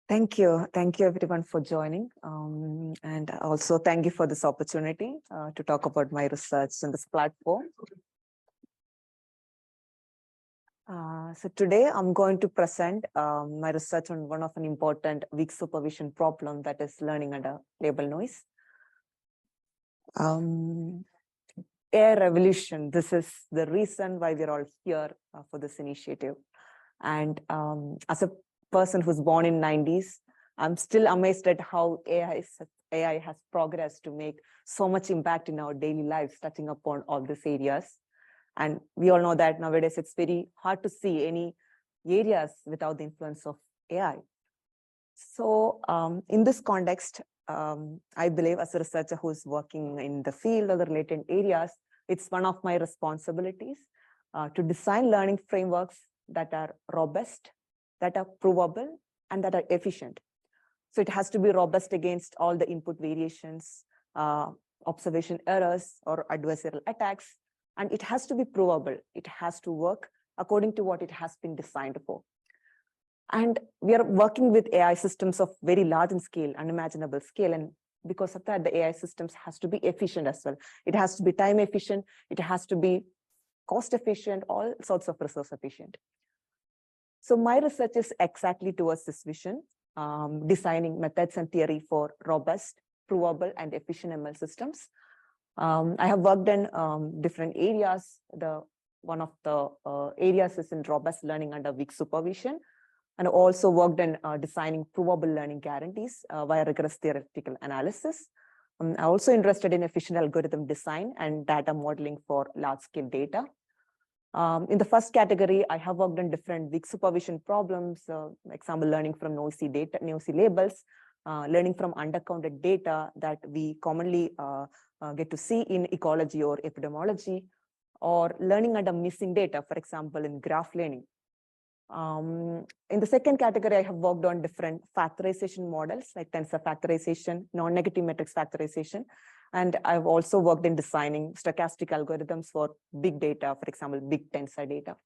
Thank you everyone for joining. And also thank you for this opportunity to talk about my research on this platform. So today I'm going to present my research on one of an important weak supervision problem, that is learning under label noise. AI revolution, this is the reason why we're all here for this initiative. And as a person who's born in 90s, I'm still amazed at how AI has progressed to make so much impact in our daily lives, touching upon all these areas. And we all know that nowadays it's very hard to see any areas without the influence of AI. So in this context, I believe as a researcher who's working in the field or the related areas, it's one of my responsibilities to design learning frameworks that are robust, that are provable, and that are efficient. So it has to be robust against all the input variations, observation errors, or adversarial attacks. And it has to be provable. It has to work according to what it has been designed for. And we are working with AI systems of very large in scale, unimaginable scale. And because of that, the AI systems has to be efficient as well. It has to be time efficient. It has to be cost efficient, all sorts of resource efficient. So my research is exactly towards this vision, designing methods and theory for robust, provable, and efficient ML systems. I have worked in different areas. One of the areas is in robust learning under weak supervision, and also worked in designing provable learning guarantees via rigorous theoretical analysis. I'm also interested in efficient algorithm design and data modeling for large-scale data. In the first category, I have worked on different weak supervision problems, example, learning from noisy data, noisy labels, learning from undercounted data that we commonly get to see in ecology or epidemiology, or learning under missing data, for example, in graph learning. In the second category, I have worked on different factorization models like tensor factorization, non-negative matrix factorization. And I've also worked in designing stochastic algorithms for big data, for example, big tensor data.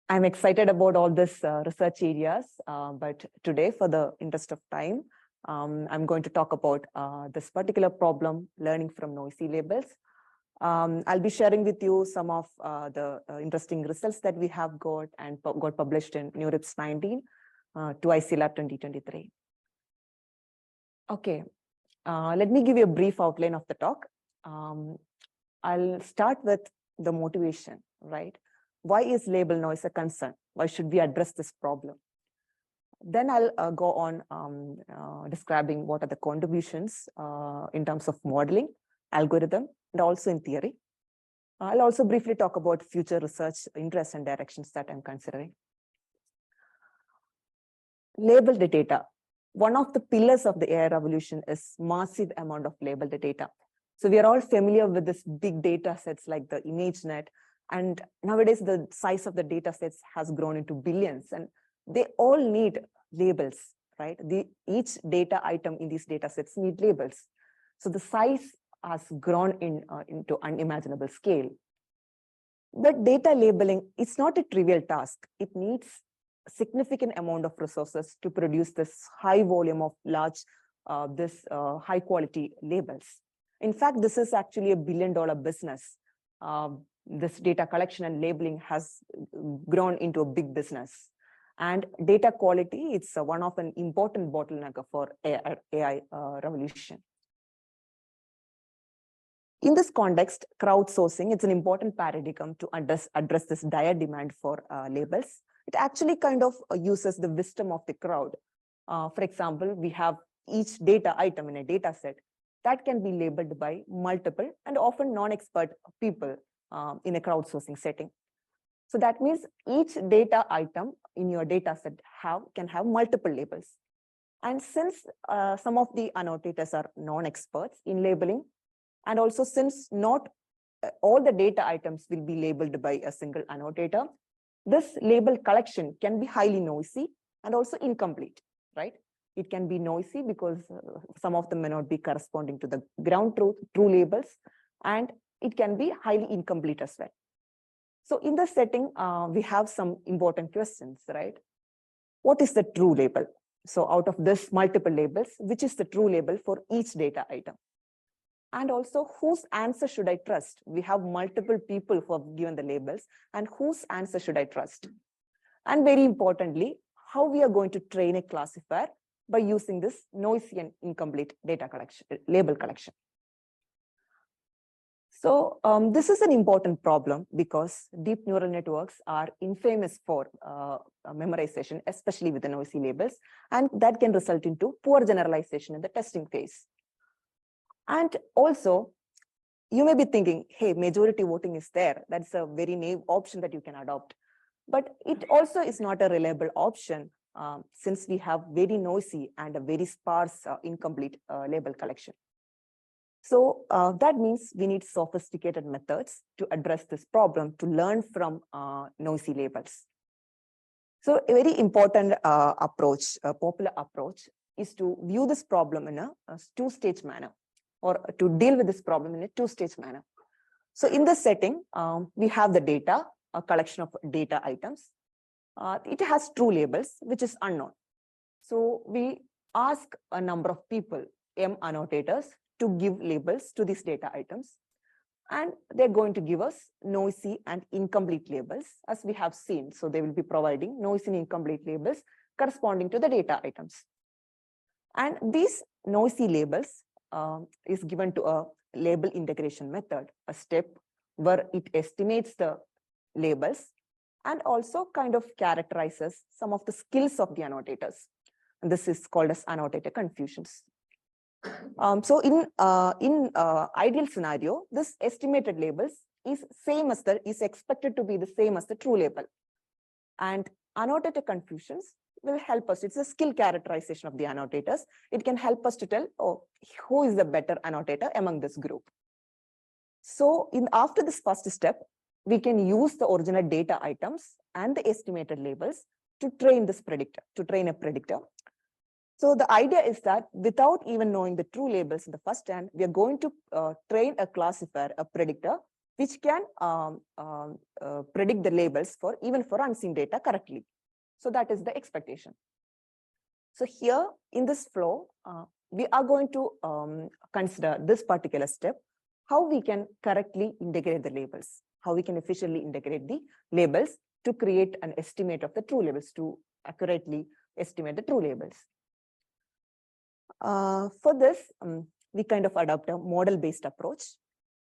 I'm excited about all these research areas, but today, for the interest of time, I'm going to talk about this particular problem, learning from noisy labels. I'll be sharing with you some of the interesting results that we have got and got published in NeurIPS 19 to ICLab 2023. Okay, let me give you a brief outline of the talk. I'll start with the motivation, right? Why is label noise a concern? Why should we address this problem? Then I'll go on describing what are the contributions in terms of modeling, algorithm, and also in theory. I'll also briefly talk about future research interests and directions that I'm considering. Label the data. One of the pillars of the AI revolution is massive amount of labeled data. So we are all familiar with this big data sets like the ImageNet, and nowadays the size of the data sets has grown into billions, and they all need labels, right? Each data item in these data sets need labels. So the size has grown into unimaginable scale. But data labeling, it's not a trivial task. It needs a significant amount of resources to produce this high volume of large, high quality labels. In fact, this is actually a billion-dollar business. This data collection and labeling has grown into a big business. And data quality, it's one of an important bottleneck for AI revolution. In this context, crowdsourcing, it's an important paradigm to address this dire demand for labels. It actually kind of uses the wisdom of the crowd. For example, we have each data item in a data set that can be labeled by multiple and often non-expert people in a crowdsourcing setting. So that means each data item in your data set can have multiple labels. And since some of the annotators are non-experts in labeling, and also since not all the data items will be labeled by a single annotator, this label collection can be highly noisy and also incomplete, right? It can be noisy because some of them may not be corresponding to the ground truth, true labels, and it can be highly incomplete as well. So in this setting, we have some important questions, right? What is the true label? So out of this multiple labels, which is the true label for each data item? And also, whose answer should I trust? We have multiple people who have given the labels, and whose answer should I trust? And very importantly, how we are going to train a classifier by using this noisy and incomplete data collection, label collection. So this is an important problem because deep neural networks are infamous for memorization, especially with the noisy labels, and that can result into poor generalization in the testing phase. And also, you may be thinking, hey, majority voting is there. That's a very naive option that you can adopt. But it also is not a reliable option since we have very noisy and a very sparse incomplete label collection. So that means we need sophisticated methods to address this problem, to learn from noisy labels. So a very important approach, a popular approach, is to view this problem in a two-stage manner, or to deal with this problem in a two-stage manner. So in this setting, we have the data, a collection of data items. It has true labels, which is unknown. So we ask a number of people, M annotators, to give labels to these data items. And they're going to give us noisy and incomplete labels, as we have seen. So they will be providing noisy and incomplete labels corresponding to the data items. And these noisy labels is given to a label integration method, a step where it estimates the labels and also kind of characterizes some of the skills of the annotators. And this is called as annotator confusions. So in ideal scenario, this estimated labels is expected to be the same as the true label. And annotator confusions will help us. It's a skill characterization of the annotators. It can help us to tell, oh, who is the better annotator among this group. So after this first step, we can use the original data items and the estimated labels to train this predictor, to train a predictor. So the idea is that without even knowing the true labels in the first hand, we are going to train a classifier, a predictor, which can predict the labels for even for unseen data correctly. So that is the expectation. So here in this flow, we are going to consider this particular step, how we can correctly integrate the labels, how we can efficiently integrate the labels to create an estimate of the true labels, to accurately estimate the true labels. For this, we kind of adopt a model-based approach.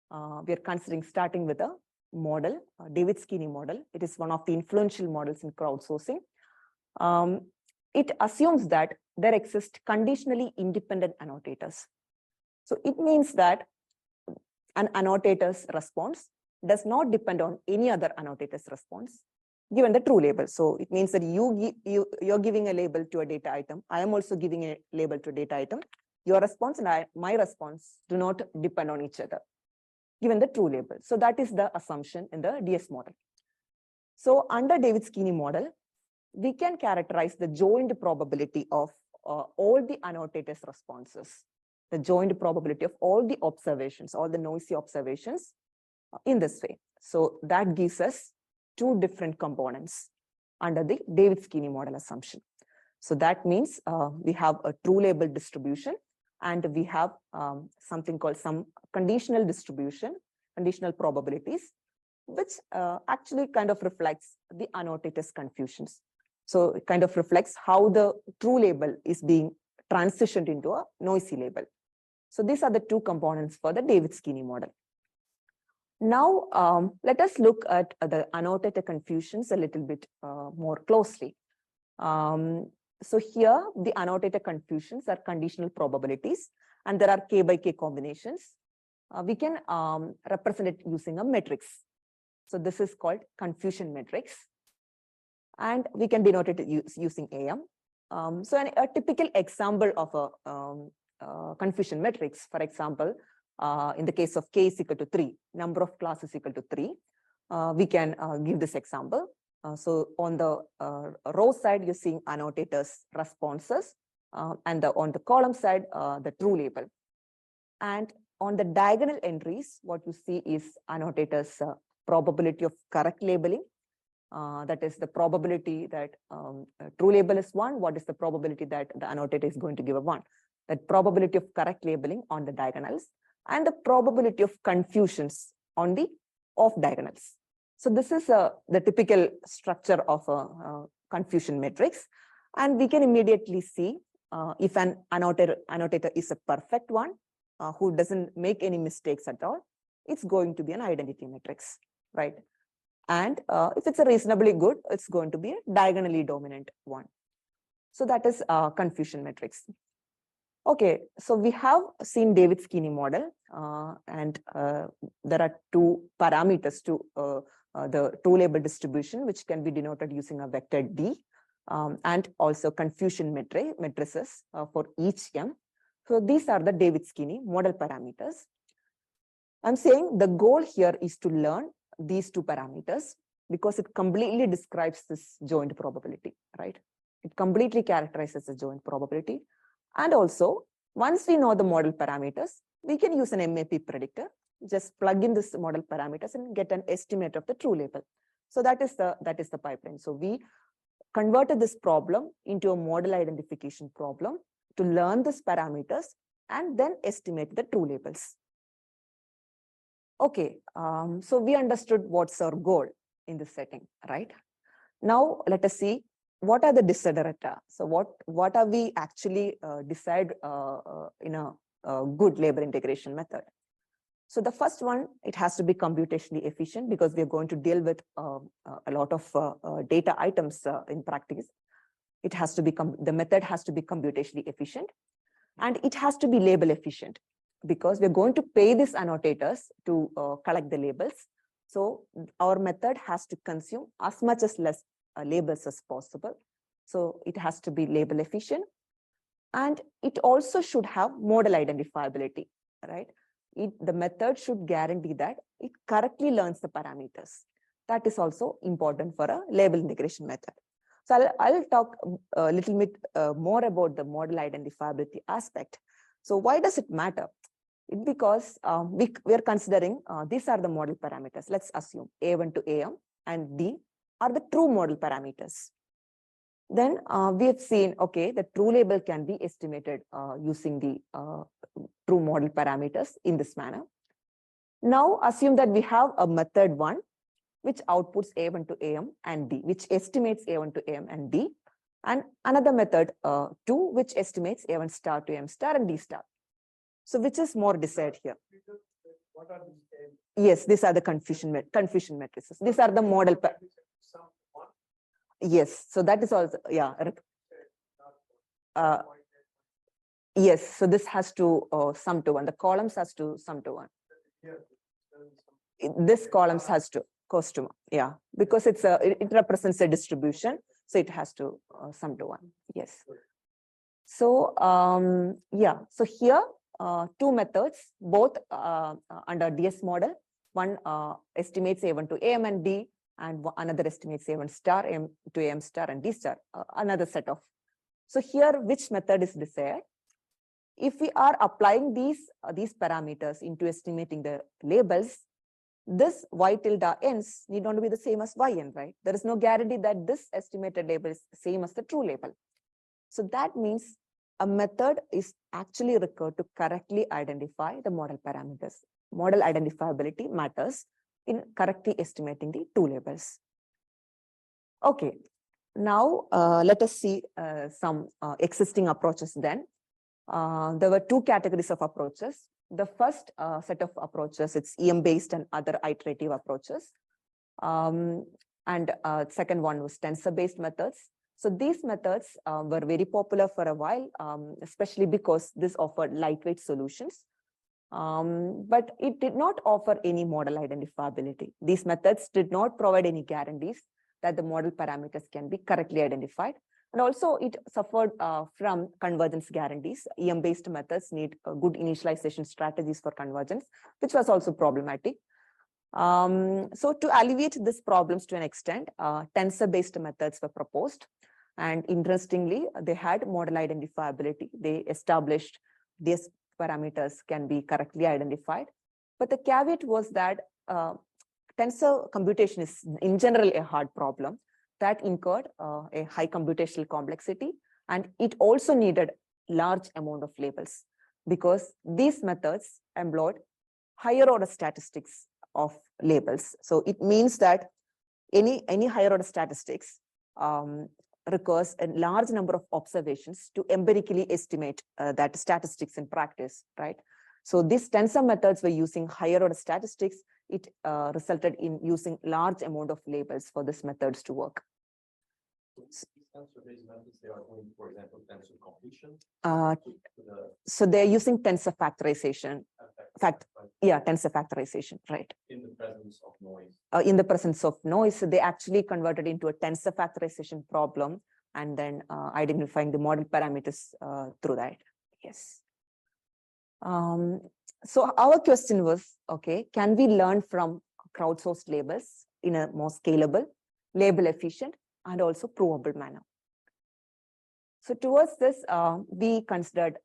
We are considering starting with a model, David-Skinny model. It is one of the influential models in crowdsourcing. It assumes that there exist conditionally independent annotators. So it means that an annotator's response does not depend on any other annotator's response, given the true label. So it means that you're giving a label to a data item. I am also giving a label to a data item. Your response and my response do not depend on each other, given the true label. So that is the assumption in the DS model. So under David-Skinny model, we can characterize the joint probability of all the annotators' responses, the joint probability of all the observations, all the noisy observations in this way. So that gives us two different components under the David-Skinny model assumption. So that means we have a true label distribution, and we have something called some conditional distribution, conditional probabilities, which actually kind of reflects the annotators' confusions. So it kind of reflects how the true label is being transitioned into a noisy label. So these are the two components for the David-Skinny model. Now, let us look at the annotator confusions a little bit more closely. So here, the annotator confusions are conditional probabilities, and there are k by k combinations. We can represent it using a matrix. So this is called confusion matrix, and we can denote it using AM. So a typical example of a confusion matrix, for example, in the case of k is equal to 3, number of classes equal to 3, we can give this example. So on the row side, you're seeing annotators' responses, and on the column side, the true label. And on the diagonal entries, what you see is annotators' probability of correct labeling that is the probability that true label is 1, what is the probability that the annotator is going to give a 1, that probability of correct labeling on the diagonals, and the probability of confusions on the off diagonals. So this is the typical structure of a confusion matrix, and we can immediately see if an annotator is a perfect one, who doesn't make any mistakes at all, it's going to be an identity matrix, right? And if it's a reasonably good, it's going to be a diagonally dominant one. So that is confusion matrix. Okay, so we have seen David-Skinny model, and there are 2 parameters to the true label distribution, which can be denoted using a vector D, and also confusion matrices for each M. So these are the David-Skinny model parameters. I'm saying the goal here is to learn these 2 parameters because it completely describes this joint probability, right? It completely characterizes the joint probability. And also, once we know the model parameters, we can use an MAP predictor, just plug in this model parameters and get an estimate of the true label. So that is the pipeline. So we converted this problem into a model identification problem to learn these parameters and then estimate the true labels. Okay, so we understood what's our goal in this setting, right? Now let us see what are the desiderata. So what are we actually decide in a good label integration method? So the first one, it has to be computationally efficient because we are going to deal with a lot of data items in practice. It has to be the method has to be computationally efficient, and it has to be label efficient because we're going to pay these annotators to collect the labels. So our method has to consume as much as less labels as possible. So it has to be label efficient, and it also should have model identifiability, right? The method should guarantee that it correctly learns the parameters. That is also important for a label integration method. So I'll talk a little bit more about the model identifiability aspect. So why does it matter? Because we are considering these are the model parameters. Let's assume A1 to AM and D are the true model parameters. Then we have seen, okay, the true label can be estimated using the true model parameters in this manner. Now assume that we have a method 1 which outputs A1 to AM and D, which estimates A1 to AM and D, and another method 2 which estimates A1 star to AM star and D star. So which is more desired here? What are these? Yes, these are the confusion matrices. These are the model. Yes, so that is also, yeah. Yes, so this has to sum to 1. The columns has to sum to 1. This columns has to cost to 1. Yeah, because it represents a distribution, so it has to sum to 1. Yes. So yeah, so here 2 methods, both under DS model. One estimates A1 to AM and D, and another estimates A1 star, AM to AM star and D star, another set of. So here, which method is desired? If we are applying these parameters into estimating the labels, this Y tilde ends need not be the same as YN, right? There is no guarantee that this estimated label is the same as the true label. So that means a method is actually required to correctly identify the model parameters. Model identifiability matters in correctly estimating the true labels. Okay, now let us see some existing approaches then. There were 2 categories of approaches. The first set of approaches, it's EM-based and other iterative approaches. And second one was tensor-based methods. So these methods were very popular for a while, especially because this offered lightweight solutions. But it did not offer any model identifiability. These methods did not provide any guarantees that the model parameters can be correctly identified. And also it suffered from convergence guarantees. EM-based methods need good initialization strategies for convergence, which was also problematic. So to alleviate these problems to an extent, tensor-based methods were proposed. And interestingly, they had model identifiability. They established these parameters can be correctly identified. But the caveat was that tensor computation is in general a hard problem that incurred a high computational complexity, and it also needed large amount of labels because these methods employed higher order statistics of labels. So it means that any higher order statistics requires a large number of observations to empirically estimate that statistics in practice, right? So these tensor methods were using higher order statistics. It resulted in using large amount of labels for these methods to work. These tensor-based methods, they are doing, for example, tensor completion. So they're using tensor factorization. Tensor factorization, right? In the presence of noise. In the presence of noise, they actually converted into a tensor factorization problem and then identifying the model parameters through that. Yes. So our question was, okay, can we learn from crowdsourced labels in a more scalable, label efficient, and also provable manner? So towards this, we considered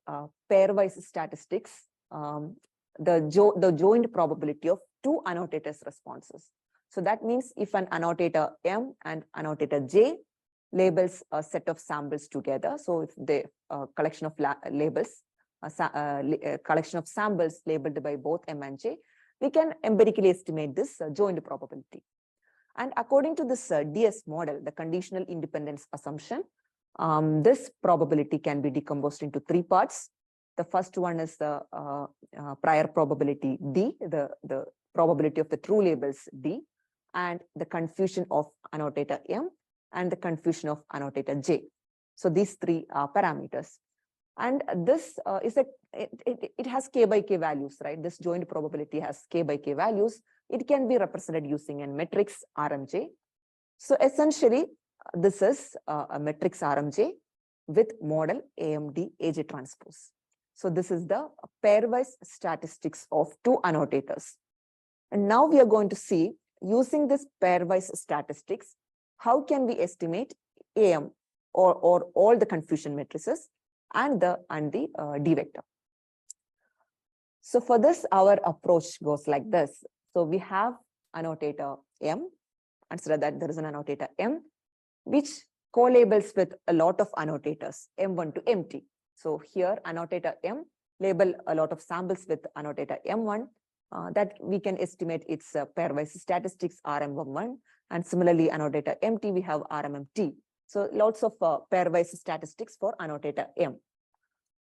pairwise statistics, the joint probability of two annotators' responses. So that means if an annotator M and annotator J labels a set of samples together, so if the collection of labels, collection of samples labeled by both M and J, we can empirically estimate this joint probability. And according to this DS model, the conditional independence assumption, this probability can be decomposed into three parts. The first one is the prior probability D, the probability of the true labels D, and the confusion of annotator M and the confusion of annotator J. So these three parameters. And this it has K by K values, right? This joint probability has K by K values. It can be represented using a matrix RMJ. So essentially, this is a matrix RMJ with model AMD AJ transpose. So this is the pairwise statistics of two annotators. And now we are going to see, using this pairwise statistics, how can we estimate AM or all the confusion matrices and the D vector. So for this, our approach goes like this. So we have annotator M. Consider that there is an annotator M, which co-labels with a lot of annotators, M1 to MT. So here, annotator M label a lot of samples with annotator M1, that we can estimate its pairwise statistics RM11. And similarly, annotator MT, we have RMMT. So lots of pairwise statistics for annotator M.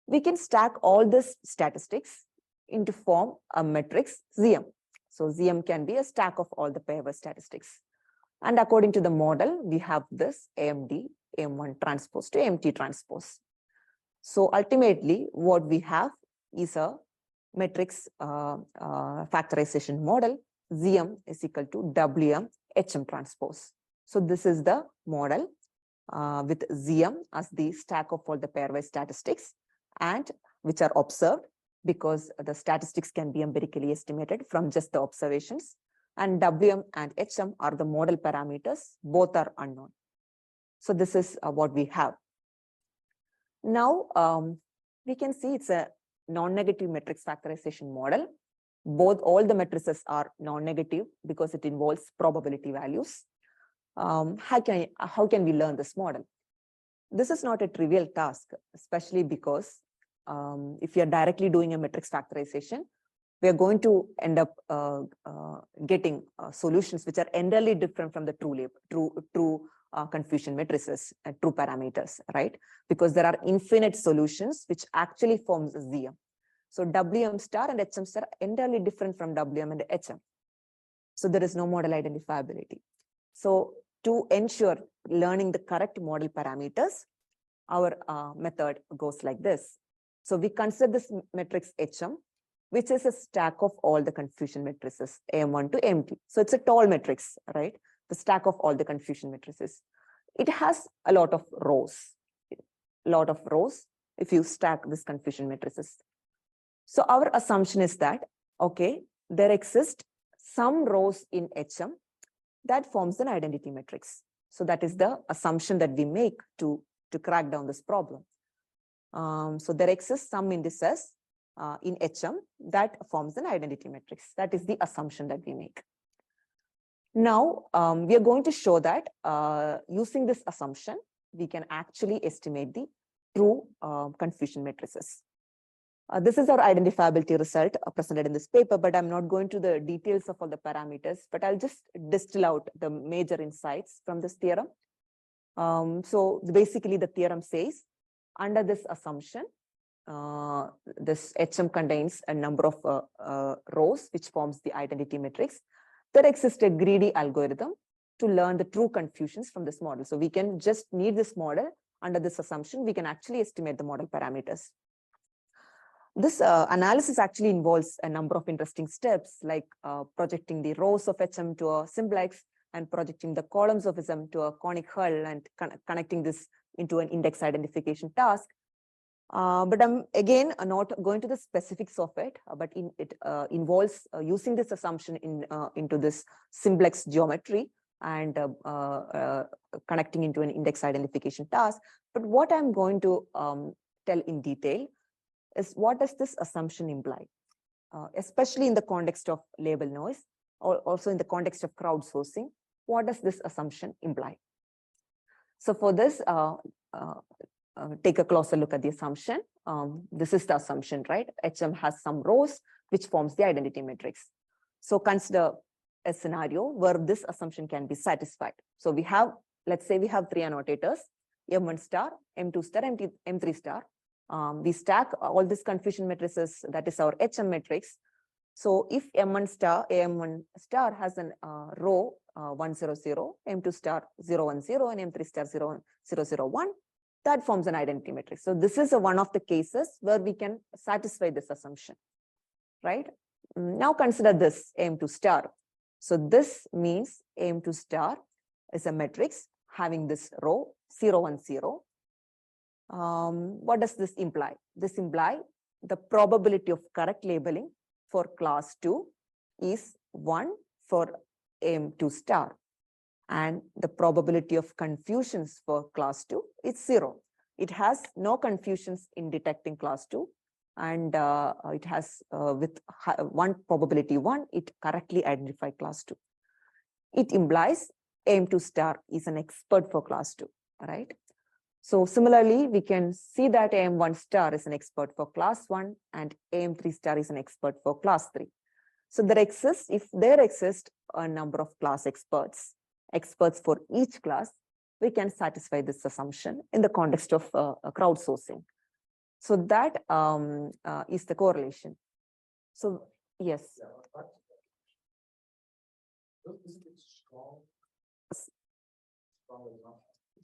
We can stack all these statistics into form a matrix ZM. So ZM can be a stack of all the pairwise statistics. And according to the model, we have this AMD, M1 transpose to MT transpose. So ultimately, what we have is a matrix factorization model. ZM is equal to WM HM transpose. So this is the model with ZM as the stack of all the pairwise statistics and which are observed, because the statistics can be empirically estimated from just the observations. And WM and HM are the model parameters, both are unknown. So this is what we have. Now, we can see it's a non-negative matrix factorization model. All the matrices are non-negative because it involves probability values. How can we learn this model? This is not a trivial task, especially because if you are directly doing a matrix factorization, we are going to end up getting solutions which are entirely different from the true confusion matrices and true parameters, right? Because there are infinite solutions which actually forms a ZM. So WM star and HM star are entirely different from WM and HM. So there is no model identifiability. So to ensure learning the correct model parameters, our method goes like this. So we consider this matrix HM, which is a stack of all the confusion matrices, AM1 to MT. So it's a tall matrix, right? The stack of all the confusion matrices. It has a lot of rows, if you stack this confusion matrices. So our assumption is that, okay, there exist some rows in HM that forms an identity matrix. So that is the assumption that we make to crack down this problem. So there exists some indices in HM that forms an identity matrix. That is the assumption that we make. Now, we are going to show that using this assumption, we can actually estimate the true confusion matrices. This is our identifiability result presented in this paper, but I'm not going to the details of all the parameters, but I'll just distill out the major insights from this theorem. So basically the theorem says, under this assumption, this HM contains a number of rows which forms the identity matrix. There exists a greedy algorithm to learn the true confusions from this model. So we can just need this model. Under this assumption, we can actually estimate the model parameters. This analysis actually involves a number of interesting steps, like projecting the rows of HM to a simplex and projecting the columns of HM to a conic hull and connecting this into an index identification task. But I'm again not going to the specifics of it, but it involves using this assumption into this simplex geometry and connecting into an index identification task. But what I'm going to tell in detail is, what does this assumption imply, especially in the context of label noise, or also in the context of crowdsourcing? What does this assumption imply? So for this, take a closer look at the assumption. This is the assumption, right? HM has some rows which forms the identity matrix. So consider a scenario where this assumption can be satisfied. So we have, let's say we have three annotators, M1 star, M2 star, M3 star. We stack all these confusion matrices, that is our HM matrix. So if M1 star, AM1 star has an row 100, M2 star 010, and M3 star 001, that forms an identity matrix. So this is one of the cases where we can satisfy this assumption, right? Now consider this AM2 star. So this means AM2 star is a matrix having this row 010. What does this imply? This implies the probability of correct labeling for class 2 is 1 for AM2 star. And the probability of confusions for class 2 is 0. It has no confusions in detecting class 2. And it has with one probability 1, it correctly identifies class 2. It implies AM2 star is an expert for class 2, right? So similarly, we can see that AM1 star is an expert for class 1 and AM3 star is an expert for class 3. So if there exist a number of class experts for each class, we can satisfy this assumption in the context of crowdsourcing. So that is the correlation. So yes.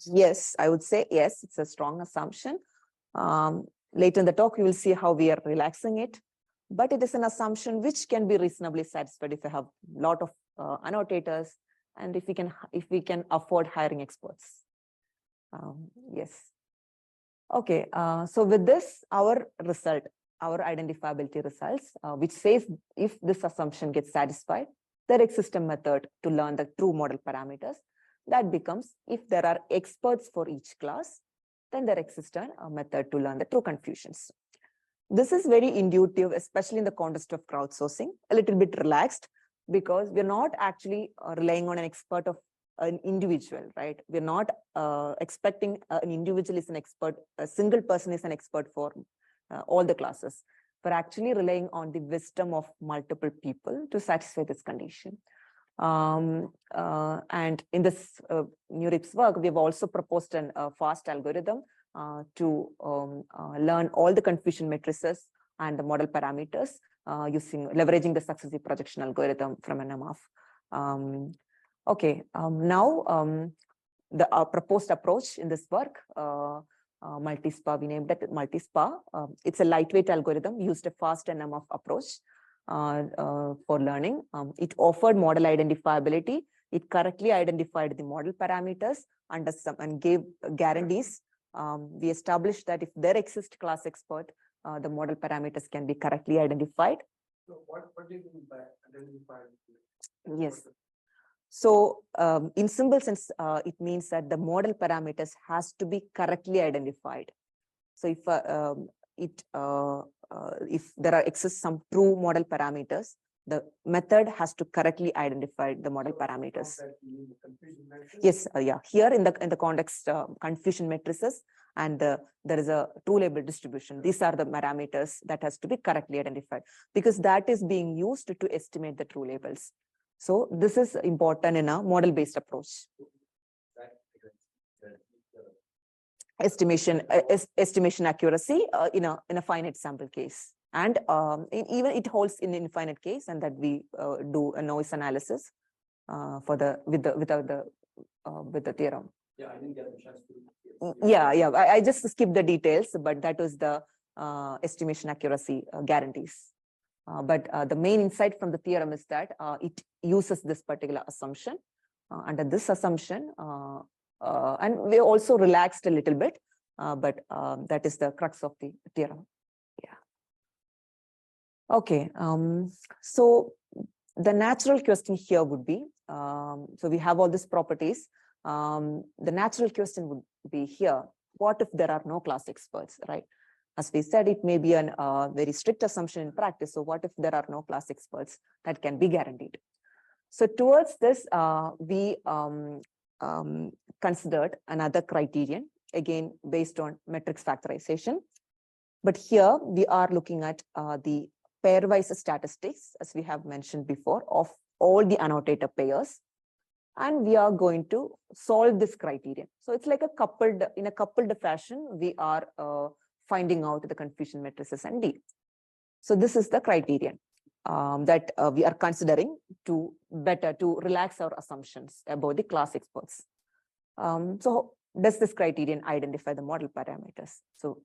Yes, I would say yes, it's a strong assumption. Later in the talk, you will see how we are relaxing it, but it is an assumption which can be reasonably satisfied if you have a lot of annotators and if we can afford hiring experts. Yes. Okay, so with this, our identifiability results, which says if this assumption gets satisfied, there exists a method to learn the true model parameters. That becomes, if there are experts for each class, then there exists a method to learn the true confusions. This is very intuitive, especially in the context of crowdsourcing, a little bit relaxed, because we're not actually relying on an expert of an individual, right? We're not expecting an individual is an expert, a single person is an expert for all the classes. We're actually relying on the wisdom of multiple people to satisfy this condition. And in this Nurip's work, we've also proposed a fast algorithm to learn all the confusion matrices and the model parameters leveraging the successive projection algorithm from NMF. Okay, now the proposed approach in this work, multi-SPA, we named it multi-SPA. It's a lightweight algorithm, used a fast NMF approach for learning. It offered model identifiability. It correctly identified the model parameters and gave guarantees. We established that if there exists class expert, the model parameters can be correctly identified. So what do you mean by identified? Yes. So in simple sense, it means that the model parameters has to be correctly identified. So if there exists some true model parameters, The method has to correctly identify the model parameters. Yes, yeah. Here in the context confusion matrices, and there is a true label distribution. These are the parameters that has to be correctly identified, because that is being used to estimate the true labels. So this is important in a model-based approach. Estimation accuracy in a finite sample case, and even it holds in infinite case, and that we do a noise analysis for the with the theorem. Yeah, I didn't get the chance to. Yeah. I just skipped the details, but that was the estimation accuracy guarantees. But the main insight from the theorem is that it uses this particular assumption. Under this assumption, and we also relaxed a little bit, but that is the crux of the theorem. Yeah. Okay. So the natural question here would be, so we have all these properties. The natural question would be here, what if there are no class experts, right? As we said, it may be a very strict assumption in practice. So what if there are no class experts that can be guaranteed? So towards this, we considered another criterion, again, based on matrix factorization. But here we are looking at the pairwise statistics, as we have mentioned before, of all the annotator pairs. And we are going to solve this criterion. So it's like in a coupled fashion, we are finding out the confusion matrices and D. So this is the criterion that we are considering to relax our assumptions about the class experts. So does this criterion identify the model parameters? So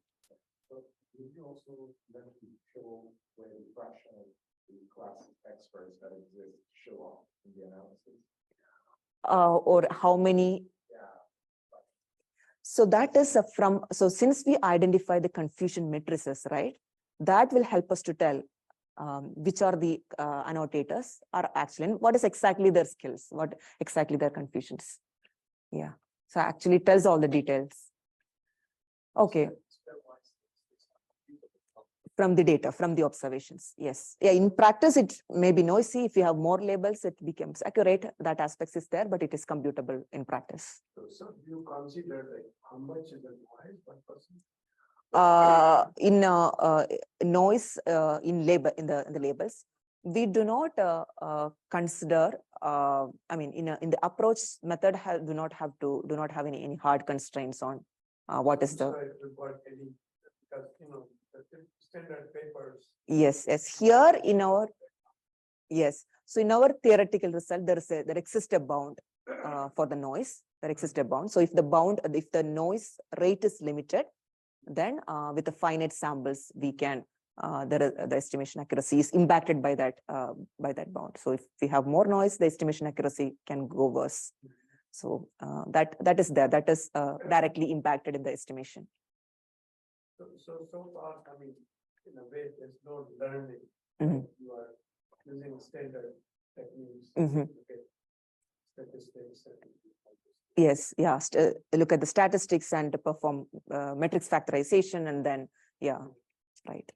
would you also then show where the fraction of the class experts that exist show up in the analysis? Or how many? So that is so since we identify the confusion matrices, right, that will help us to tell which are the annotators are actually, and what is exactly their skills, what exactly their confusions. Yeah, so actually it tells all the details. Okay. From the data, from the observations, yes. Yeah, in practice, it may be noisy. If you have more labels, it becomes accurate. That aspect is there, but it is computable in practice. So do you consider like how much is the noise In noise in the labels, we do not consider. I mean, in the approach method, do not have any hard constraints on what is the. Because the standard papers. Yes. Here in our. Yes. So in our theoretical result, there exists a bound for the noise. There exists a bound. So if the noise rate is limited, then with the finite samples, we can the estimation accuracy is impacted by that bound. So if we have more noise, the estimation accuracy can go worse. So that is there. That is directly impacted in the estimation. So far, I mean, in a way, there's no learning. You are using standard techniques. Okay. Statistics. Yes, yeah. Look at the statistics and perform matrix factorization, and then right.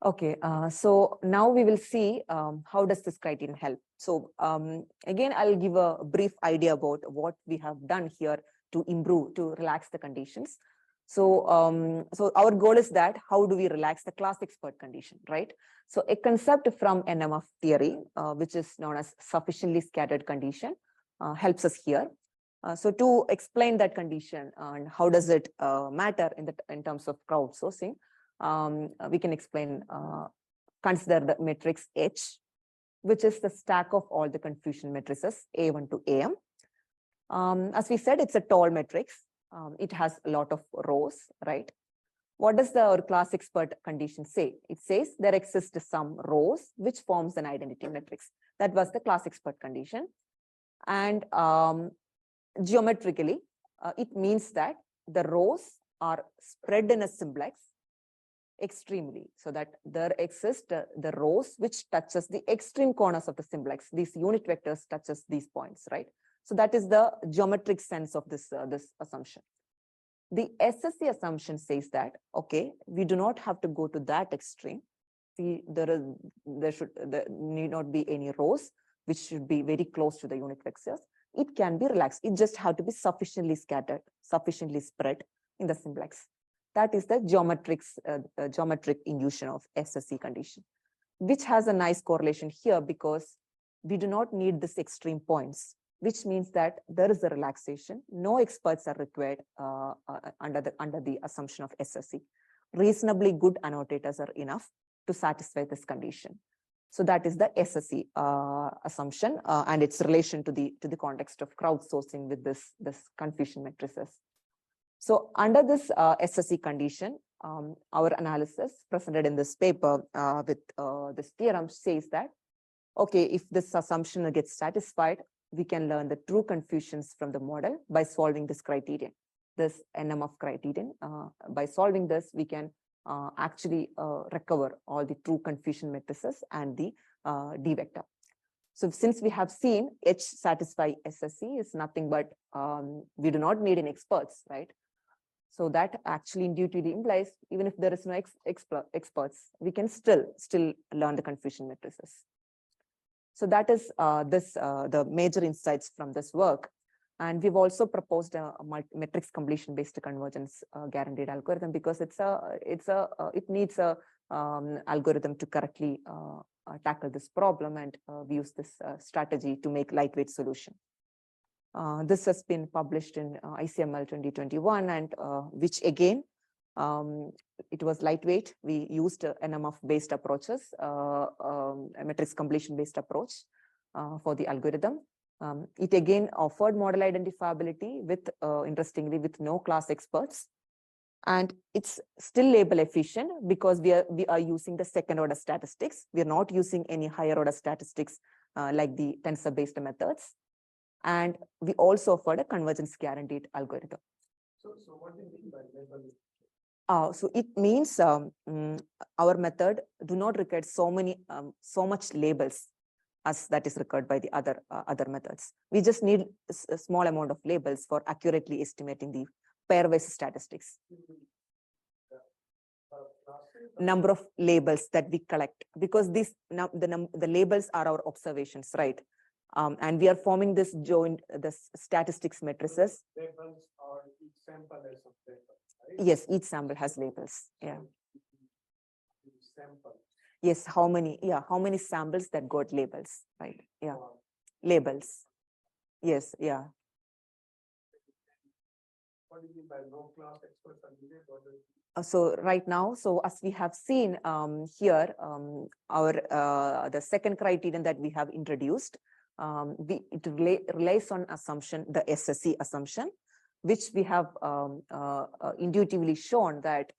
Okay, so now we will see how does this criterion help. So again, I'll give a brief idea about what we have done here to improve, to relax the conditions. So, so our goal is that how do we relax the class expert condition, right? So a concept from NMF theory, which is known as sufficiently scattered condition, helps us here. So to explain that condition and how does it matter in terms of crowdsourcing, we can explain, consider the matrix H, which is the stack of all the confusion matrices A1 to AM. As we said, it's a tall matrix. It has a lot of rows, right? What does our class expert condition say? It says there exists some rows which forms an identity matrix. That was the class expert condition. And geometrically, it means that the rows are spread in a simplex extremely, so that there exist the rows which touches the extreme corners of the simplex. These unit vectors touches these points, right? So that is the geometric sense of this assumption. The SSC assumption says that, okay, we do not have to go to that extreme. there need not be any rows, which should be very close to the unit vectors. It can be relaxed. It just have to be sufficiently scattered, sufficiently spread in the simplex. That is the geometric illusion of SSE condition, which has a nice correlation here because we do not need this extreme points, which means that there is a relaxation. No experts are required under the assumption of SSE. Reasonably good annotators are enough to satisfy this condition. So that is the SSE assumption and its relation to the context of crowdsourcing with this confusion matrices. So under this SSE condition, our analysis presented in this paper with this theorem says that, okay, if this assumption gets satisfied, we can learn the true confusions from the model by solving this criterion, this NMF criterion. By solving this, we can actually recover all the true confusion matrices and the D vector. So since we have seen H satisfy SSE is nothing but we do not need any experts, right? So that actually intuitively implies even if there is no experts, we can still learn the confusion matrices. So that is the major insights from this work. And we've also proposed a matrix completion based convergence guaranteed algorithm because it needs a algorithm to correctly tackle this problem, and we use this strategy to make lightweight solution. This has been published in ICML 2021, and which again, it was lightweight. We used NMF-based approaches, a matrix completion-based approach for the algorithm. It again offered model identifiability with, interestingly, with no class experts. And it's still label efficient because we are using the second order statistics. We are not using any higher order statistics like the tensor-based methods. And we also offered a convergence guaranteed algorithm. So what do you mean by label? So it means our method do not require so much labels as that is required by the other methods. We just need a small amount of labels for accurately estimating the pairwise statistics. Number of labels that we collect, because the labels are our observations, right? And we are forming this statistics matrices. Labels are each sample has a label, right? Yes, each sample has labels. Yeah. Sample. Yes, how many samples that got labels, right? Yeah, labels. Yes, yeah. What do you mean by no class experts are needed? So right now, so as we have seen here, our the second criterion that we have introduced, it relies on assumption, the SSE assumption, which we have intuitively shown that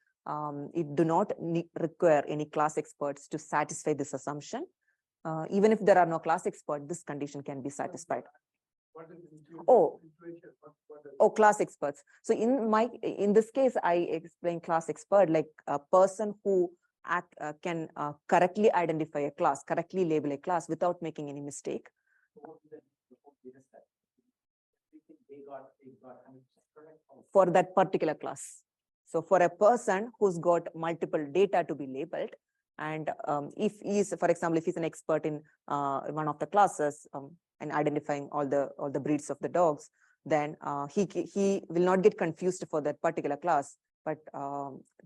it do not require any class experts to satisfy this assumption. Even if there are no class experts, this condition can be satisfied. What is class experts. So in this case, I explain class expert like a person who can correctly identify a class, correctly label a class without making any mistake. For that particular class. So for a person who's got multiple data to be labeled, and if he's, for example, if he's an expert in one of the classes and identifying all the breeds of the dogs, then he will not get confused for that particular class, but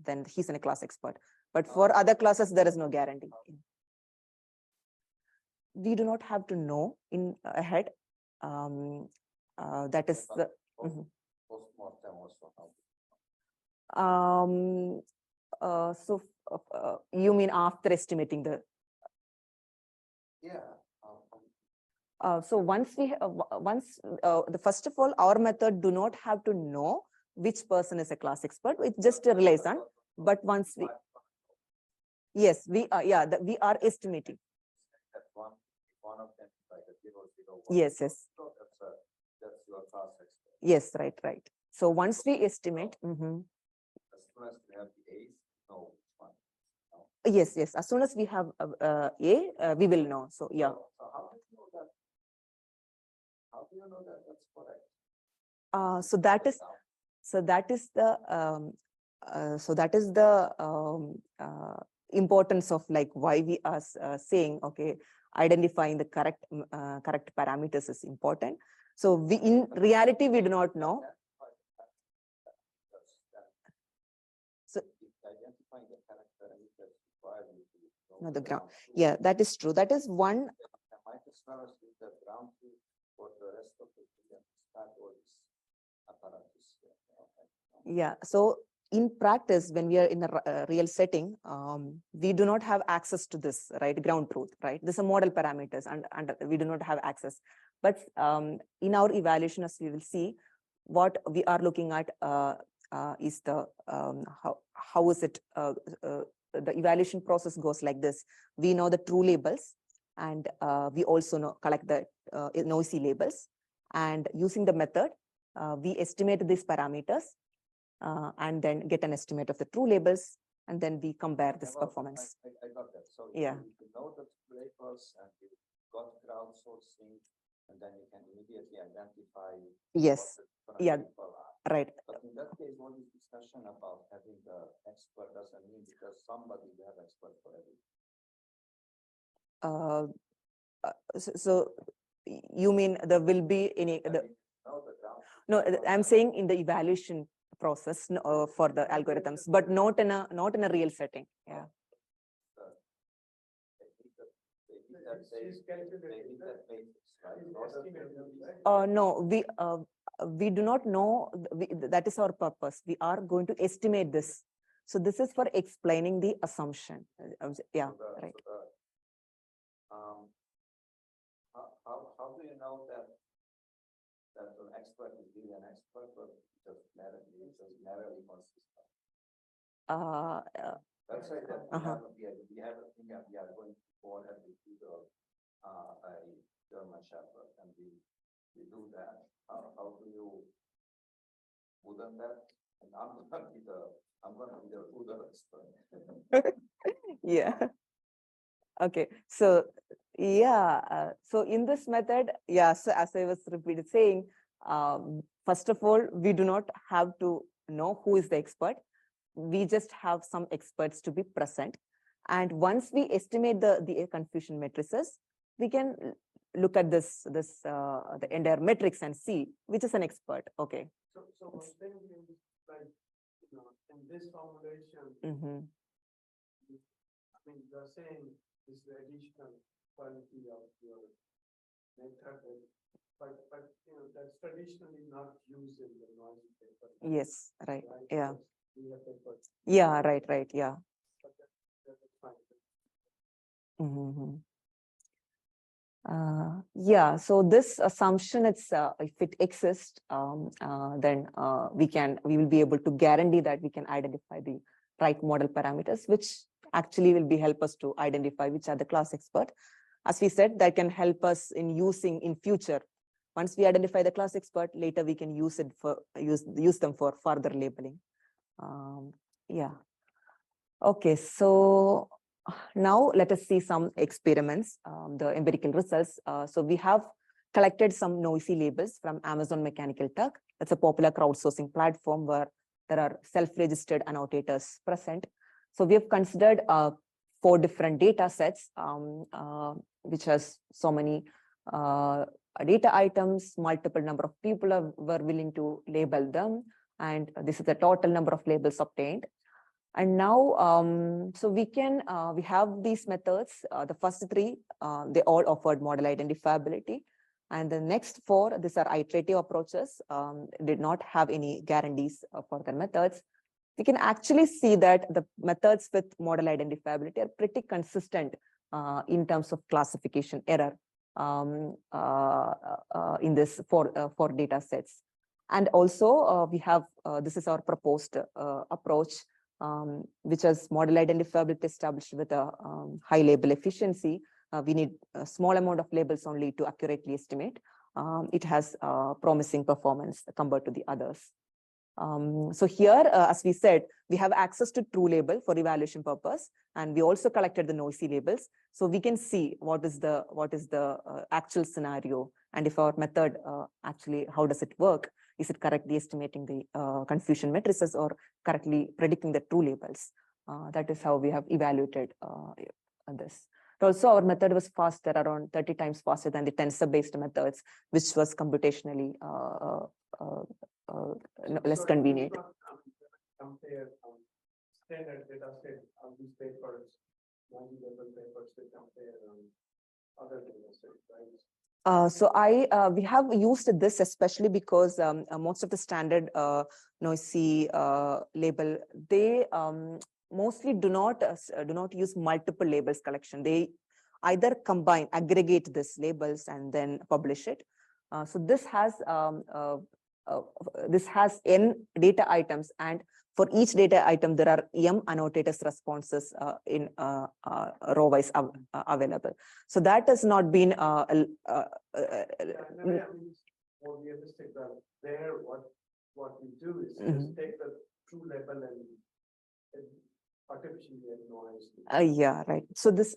then he's a class expert. But for other classes, there is no guarantee. We do not have to know in ahead. That is the. So you mean after estimating the? Yeah. So once the first of all, our method do not have to know which person is a class expert. It just relies on. But once we, yes, we are. Yeah, we are estimating. One of them is like a 0, 0, 1. Yes, yes. So that's your class expert. Yes, right. So once we estimate, as soon as we have the A's, no, one. No. Yes. As soon as we have A, we will know. So yeah. So how do you know that? How do you know that that's correct? So that is the importance of like why we are saying, okay, identifying the correct parameters is important. So we, in reality, we do not know. So identifying the correct parameters required you to no, the ground. Yeah, that is true. That is one. Might as well as with the ground truth for the rest of the start all this apparatus. Yeah. So in practice, when we are in a real setting, we do not have access to this, right? Ground truth, right? This are model parameters, and we do not have access. But in our evaluation, as we will see, what we are looking at is the how is it the evaluation process goes like this. We know the true labels, and we also collect the noisy labels, and using the method, we estimate these parameters. And then get an estimate of the true labels, and then we compare this performance. I got that. So yeah, you know the labels and you got crowdsourcing, and then you can immediately identify. Yes. Yeah. Right. But in that case, all this discussion about having the expert doesn't mean because somebody will have expert for everything. So you mean there will be any? No, I'm saying in the evaluation process for the algorithms, but not in a real setting. Yeah. No, we do not know. That is our purpose. We are going to estimate this. So this is for explaining the assumption. Yeah, right. How do you know that an expert is really an expert, or just narrowly consistent? Let's say that we have a thing that we are going to call every tutor a German Shepherd, and we do that. How do you wouldn't that? And I'm gonna be the tutor expert. Yeah. Okay. So yeah. So in this method, yeah. So as I was repeated saying, first of all, we do not have to know who is the expert. We just have some experts to be present. And once we estimate the confusion matrices, we can look at the entire matrix and see which is an expert. Okay. So one thing is like, in this formulation, I mean, you're saying this is the additional quality of your method, but that's traditionally not used in the noisy paper. Yes, right. Yeah. Paper. Yeah, right. Yeah. But that's fine. Yeah, so this assumption, it's if it exists, then we will be able to guarantee that we can identify the right model parameters, which actually will help us to identify which are the class expert. As we said, that can help us in using in future. Once we identify the class expert, later we can use them for further labeling. Yeah. Okay, so now let us see some experiments, the empirical results. So we have collected some noisy labels from Amazon Mechanical Turk. It's a popular crowdsourcing platform where there are self-registered annotators present. So we have considered 4 different data sets, which has so many data items, multiple number of people were willing to label them. And this is the total number of labels obtained. And now, so we have these methods. The first 3, they all offered model identifiability. And the next 4, these are iterative approaches, did not have any guarantees for their methods. We can actually see that the methods with model identifiability are pretty consistent in terms of classification error in this 4 data sets. And also, we have, this is our proposed approach, which is model identifiability established with a high label efficiency. We need a small amount of labels only to accurately estimate. It has promising performance compared to the others. So here, as we said, we have access to true label for evaluation purpose, and we also collected the noisy labels, so we can see what is the actual scenario, and if our method actually, how does it work? Is it correctly estimating the confusion matrices or correctly predicting the true labels? That is how we have evaluated this. Also, our method was faster, around 30 times faster than the tensor-based methods, which was computationally less convenient. Compare standard data set of these papers, 90-level papers to compare other data sets, right? We have used this especially because most of the standard noisy label, they mostly do not use multiple labels collection. They either combine, aggregate these labels and then publish it. So this has n data items, and for each data item there are m annotators responses in row-wise available. So that has not been Yeah, and I mean, it's more realistic that there, what we do is just take the true label and artificially add noise. Yeah, right. So this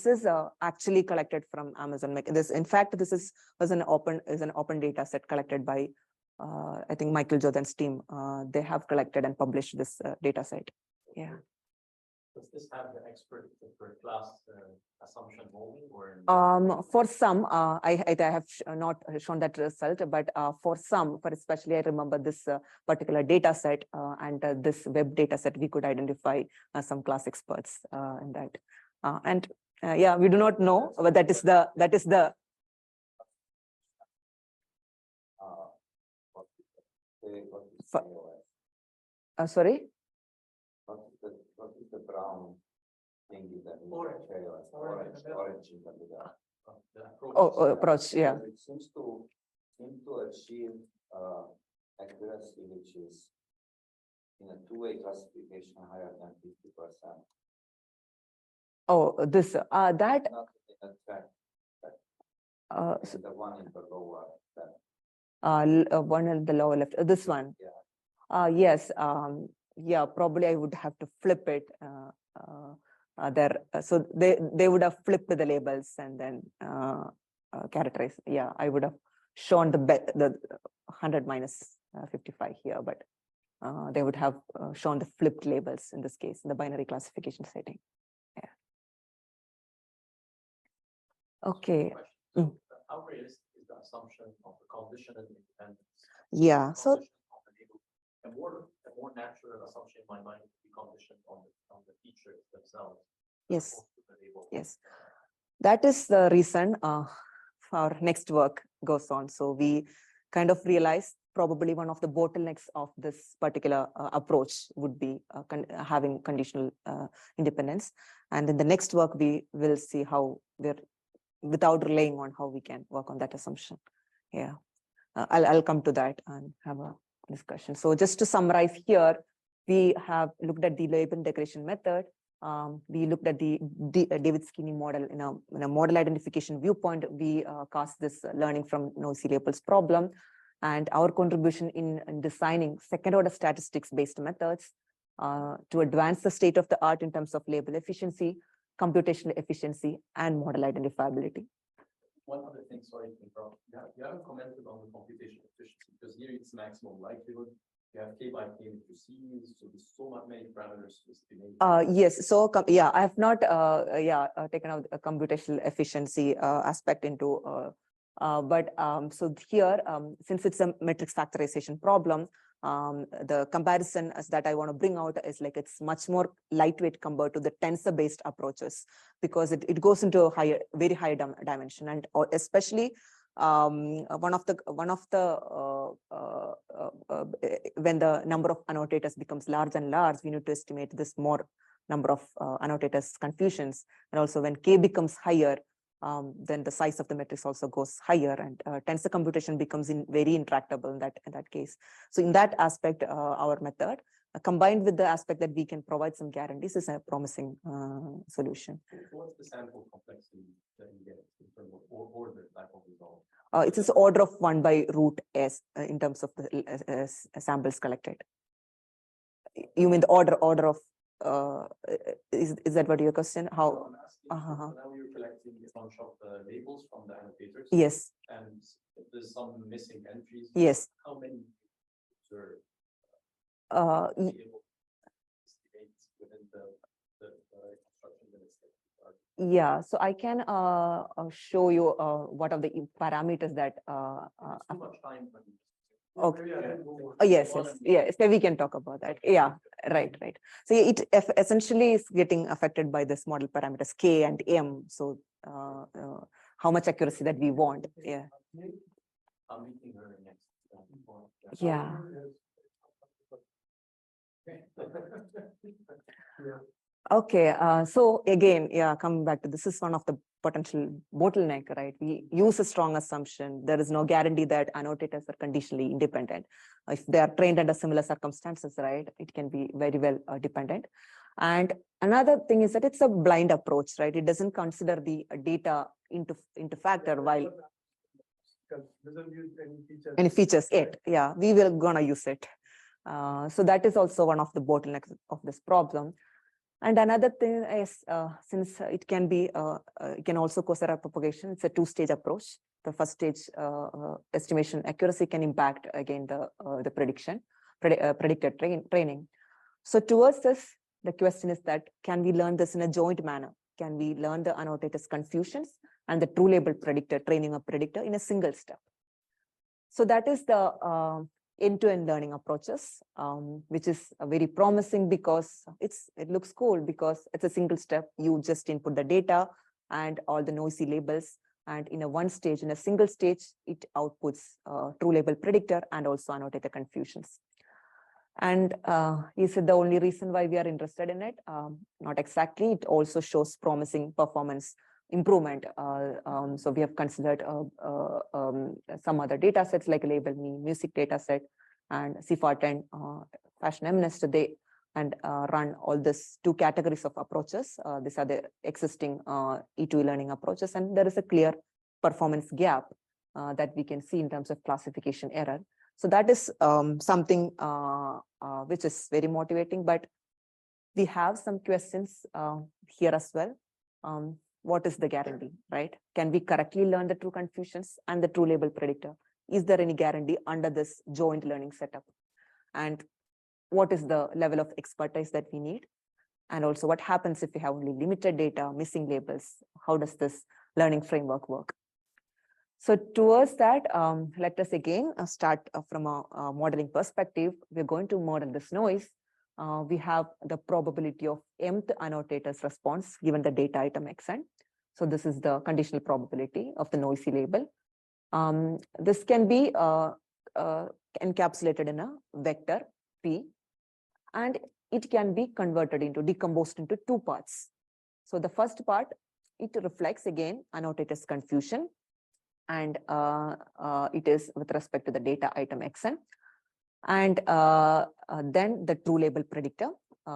is actually collected from Amazon. This, in fact, this was an open data set collected by I think Michael Jordan's team. They have collected and published this data set. Yeah. Does this have the expert per class assumption molding, or? For some, I have not shown that result, but for some, for especially I remember this particular data set and this web data set, we could identify some class experts in that. Yeah, we do not know, but that is the sorry. What is the brown thing that Orange. Orange in the Approach, yeah. It seems to achieve accuracy which is in a two-way classification higher than 50%. Oh, this that Not in a track, so, the one in the lower left. one in the lower left, this one. Yeah. Yes, yeah, probably I would have to flip it there. So they would have flipped the labels and then characterize. Yeah, I would have shown the 100 minus 55 here, but they would have shown the flipped labels in this case, in the binary classification setting. Yeah. Okay. So how realistic is the assumption of the conditional independence? Yeah. So a more natural assumption in my mind would be conditioned on the features themselves. yes, yes, that is the reason our next work goes on. So we kind of realized probably one of the bottlenecks of this particular approach would be having conditional independence. And in the next work, we will see how we're, without relying on how we can work on that assumption. Yeah, I'll come to that and have a discussion. So just to summarize here, we have looked at the label decoration method. We looked at the David Skinny model in a model identification viewpoint. We cast this learning from noisy labels problem, and our contribution in designing second-order statistics-based methods to advance the state of the art in terms of label efficiency, computational efficiency, and model identifiability. One other thing, sorry to interrupt. You haven't commented on the computational efficiency, because here it's maximum likelihood. You have k by k matrices, so there's so many parameters to estimate. Yes, so yeah, I have not taken out a computational efficiency aspect into but so here since it's a matrix factorization problem, the comparison as that I want to bring out is like it's much more lightweight compared to the tensor based approaches, because it goes into a very high dimension, and especially one of the when the number of annotators becomes large and large, we need to estimate this more number of annotators confusions, and also when k becomes higher, then the size of the matrix also goes higher, and tensor computation becomes very intractable in that case. So in that aspect, our method combined with the aspect that we can provide some guarantees is a promising solution. What's the sample complexity that you get in terms of order type of result? It is order of 1 by root s in terms of the samples collected. You mean the order of is that what your question? How? So now you're collecting a bunch of labels from the annotators. Yes. And there's some missing entries. Yes. How many are Uh, able to estimate Yeah, so I can show you what are the parameters that It's too much time. okay. Maybe I can move on. Oh, yes, so we can talk about that. Yeah, right. So it essentially is getting affected by this model parameters K and M. So how much accuracy that we want. Yeah. I'm meeting her next. Yeah. Yeah. Okay. So again, yeah, coming back to this is one of the potential bottleneck, right? We use a strong assumption. There is no guarantee that annotators are conditionally independent. If they are trained under similar circumstances, right, it can be very well dependent. And another thing is that it's a blind approach, right? It doesn't consider the data into factor while Because doesn't use any features yet. Yeah, we will gonna use it. So that is also one of the bottlenecks of this problem. And another thing is, since it can also cause error propagation, it's a two-stage approach. The first stage estimation accuracy can impact again the predicted training. So towards this, the question is that can we learn this in a joint manner? Can we learn the annotator's confusions and the true label predictor, training a predictor in a single step? So that is the end-to-end learning approaches, which is very promising because it looks cool because it's a single step. You just input the data and all the noisy labels, and in a single stage, it outputs true label predictor and also annotator confusions. And is it the only reason why we are interested in it? Not exactly. It also shows promising performance improvement. So we have considered some other data sets like Label Me, music data set, and CIFAR10 fashion MNIST today, and run all these two categories of approaches. These are the existing E2E learning approaches, and there is a clear performance gap that we can see in terms of classification error. So that is something which is very motivating, but we have some questions here as well. What is the guarantee, right? Can we correctly learn the true confusions and the true label predictor? Is there any guarantee under this joint learning setup? And what is the level of expertise that we need? And also what happens if we have only limited data, missing labels? How does this learning framework work? So towards that, let us again start from a modeling perspective. We're going to model this noise. We have the probability of mth annotator's response given the data item xn. So this is the conditional probability of the noisy label. This can be encapsulated in a vector P, and it can be decomposed into two parts. So the first part, it reflects again annotator's confusion, and it is with respect to the data item xn. And then the true label predictor.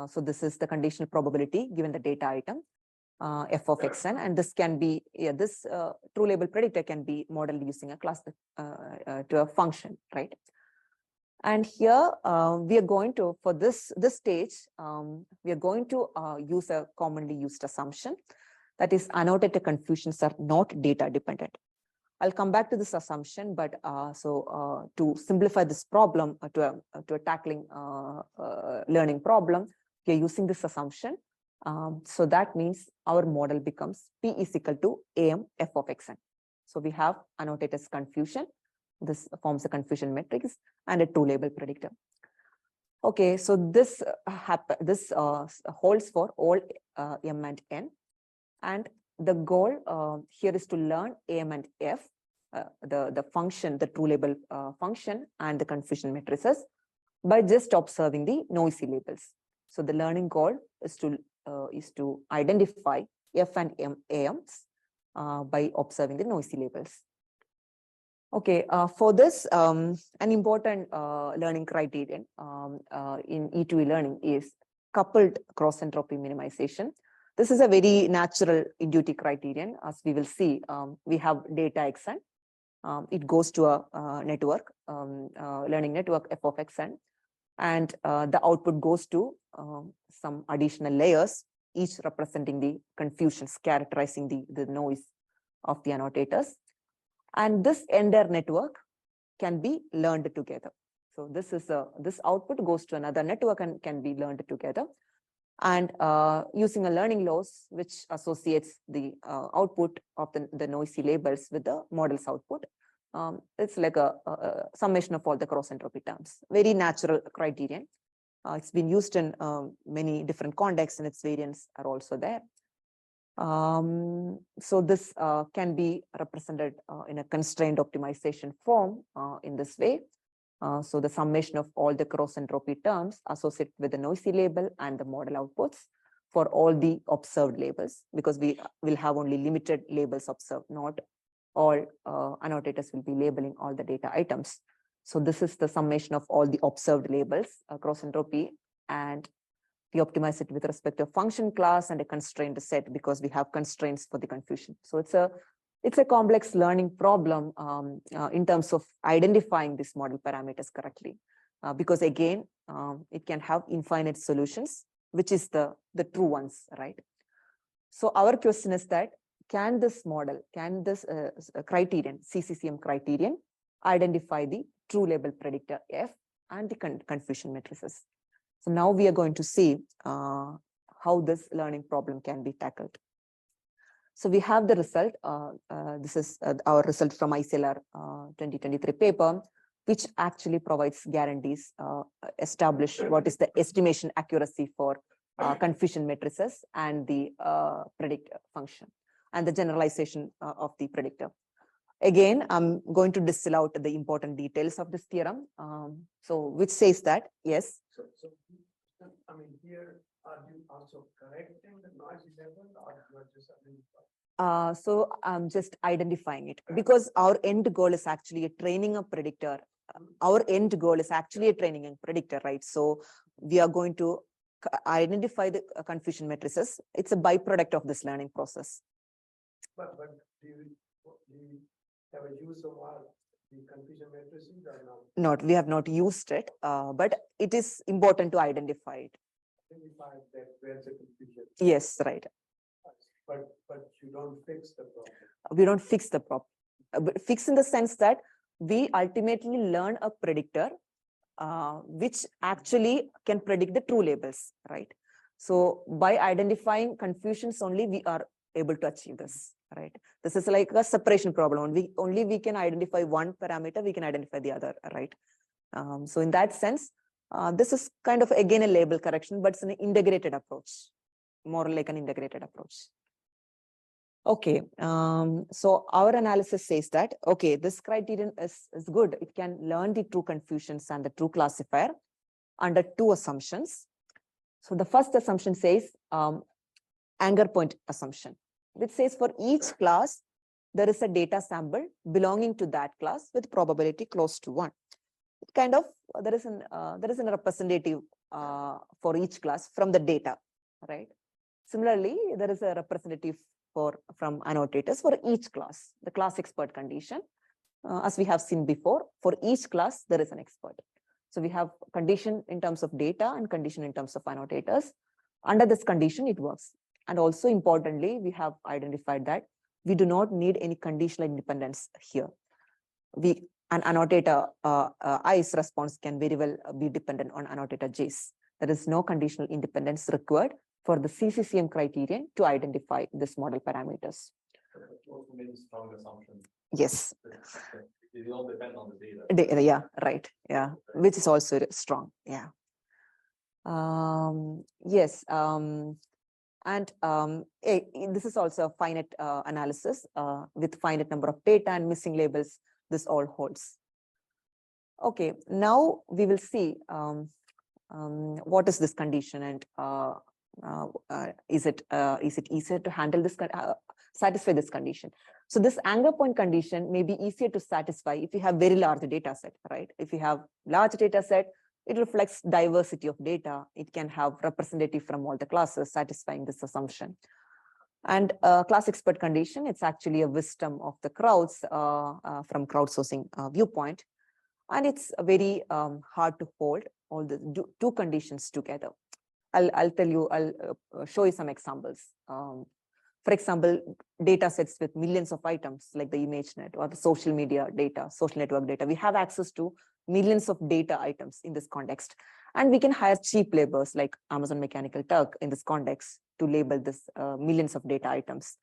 So this is the conditional probability given the data item f of xn, and this can be this true label predictor can be modeled using a class to a function, right? And here we are going to, for this stage, we are going to use a commonly used assumption, that is annotator confusions are not data dependent. I'll come back to this assumption, but to simplify this problem to a tackling learning problem, we are using this assumption. So that means our model becomes P is equal to AM f of xn. So we have annotator's confusion. This forms a confusion matrix and a true label predictor. Okay, so this holds for all M and N, and the goal here is to learn AM and F, the function, the true label function, and the confusion matrices by just observing the noisy labels. So the learning goal is to identify F and M AMs by observing the noisy labels. Okay, for this, an important learning criterion in E2E learning is coupled cross entropy minimization. This is a very natural intuitive criterion. As we will see, we have data xn. It goes to a network, learning network f of xn, and the output goes to some additional layers, each representing the confusions, characterizing the noise of the annotators. And this entire network can be learned together. So this output goes to another network and can be learned together. And using a learning loss, which associates the output of the noisy labels with the model's output. It's like a summation of all the cross entropy terms. Very natural criterion. It's been used in many different contexts, and its variants are also there. So this can be represented in a constrained optimization form in this way. So the summation of all the cross entropy terms associated with the noisy label and the model outputs for all the observed labels, because we will have only limited labels observed, not all annotators will be labeling all the data items. So this is the summation of all the observed labels, cross entropy, and we optimize it with respect to a function class and a constrained set, because we have constraints for the confusion. So it's a complex learning problem in terms of identifying these model parameters correctly, because again, it can have infinite solutions, which is the true ones, right? So our question is that, can this model, can this criterion, CCCM criterion, identify the true label predictor F and the confusion matrices? So now we are going to see how this learning problem can be tackled. So we have the result. This is our result from ICLR 2023 paper, which actually provides guarantees, establish what is the estimation accuracy for confusion matrices and the predictor function and the generalization of the predictor. Again, I'm going to distill out the important details of this theorem. So which says that, yes. So, I mean, here, are you also correcting the noisy level, or you are just identifying? So I'm just identifying it, because our end goal is actually training a predictor. Our end goal is actually training a predictor, right? So we are going to identify the confusion matrices. It's a byproduct of this learning process. But do you have a use of the confusion matrices or not? Not, we have not used it, but it is important to identify it. Identify that where's the confusion. Yes, right. But you don't fix the problem. We don't fix the problem. Fix in the sense that we ultimately learn a predictor which actually can predict the true labels, right? So by identifying confusions only, we are able to achieve this, right? This is like a separation problem. Only we can identify one parameter, we can identify the other, right? So in that sense, this is kind of again a label correction, but it's an integrated approach, more like an integrated approach. Okay, so our analysis says that, okay, this criterion is good. It can learn the true confusions and the true classifier under two assumptions. So the first assumption says anchor point assumption, which says for each class, there is a data sample belonging to that class with probability close to 1. Kind of, there is a representative for each class from the data, right? Similarly, there is a representative from annotators for each class, the class expert condition. As we have seen before, for each class, there is an expert. So we have condition in terms of data and condition in terms of annotators. Under this condition, it works. And also importantly, we have identified that we do not need any conditional independence here. An annotator I's response can very well be dependent on annotator J's. There is no conditional independence required for the CCCM criterion to identify this model parameters. Also made a strong assumption. Yes. It all depends on the data. Yeah, right. Yeah, which is also strong. Yeah. Yes. This is also a finite analysis with finite number of data and missing labels. This all holds. Okay, now we will see what is this condition, and is it easier to handle this, satisfy this condition. So this anchor point condition may be easier to satisfy if you have very large data set, right? If you have large data set, it reflects diversity of data. It can have representative from all the classes, satisfying this assumption. And class expert condition, it's actually a wisdom of the crowds from crowdsourcing viewpoint. And it's very hard to hold all the two conditions together. I'll show you some examples. For example, data sets with millions of items like the ImageNet or the social media data, social network data. We have access to millions of data items in this context. And we can hire cheap laborers like Amazon Mechanical Turk in this context to label this millions of data items.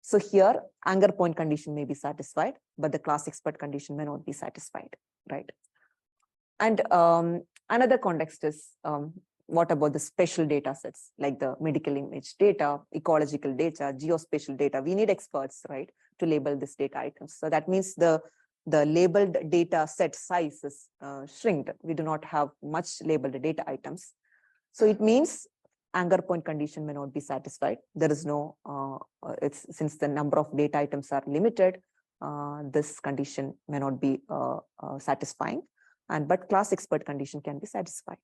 So here, anchor point condition may be satisfied, but the class expert condition may not be satisfied, right? And another context is, what about the special data sets like the medical image data, ecological data, geospatial data? We need experts, right, to label this data items. So that means the labeled data set size is shrinked. We do not have much labeled data items. So it means anchor point condition may not be satisfied. There is no, since the number of data items are limited, this condition may not be satisfying. But class expert condition can be satisfied.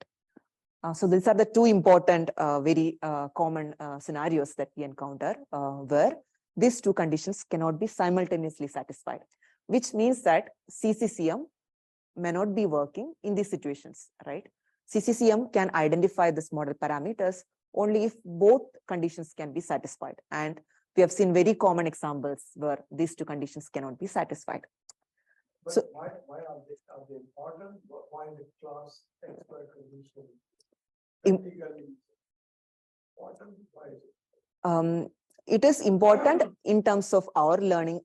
So these are the two important, very common scenarios that we encounter where these two conditions cannot be simultaneously satisfied, which means that CCCM may not be working in these situations, right? CCCM can identify this model parameters only if both conditions can be satisfied. And we have seen very common examples where these two conditions cannot be satisfied. But So why are they important? Why the class expert condition technically important? Why is it? It is important in terms of our learning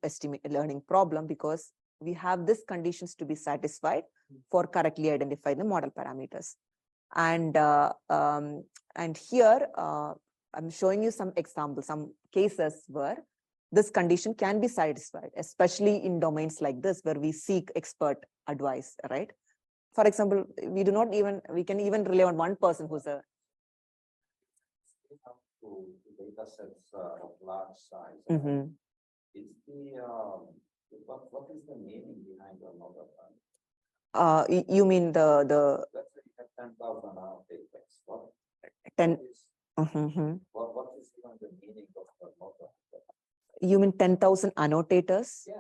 problem because we have these conditions to be satisfied for correctly identify the model parameters. And here I'm showing you some examples, some cases where this condition can be satisfied, especially in domains like this where we seek expert advice, right? For example, we can even rely on one person who's a data sets of large size. It's what is the meaning behind the model? You mean the Let's say you have 10,000 annotators. What 10 is what is even the meaning of the model? You mean 10,000 annotators? Yeah.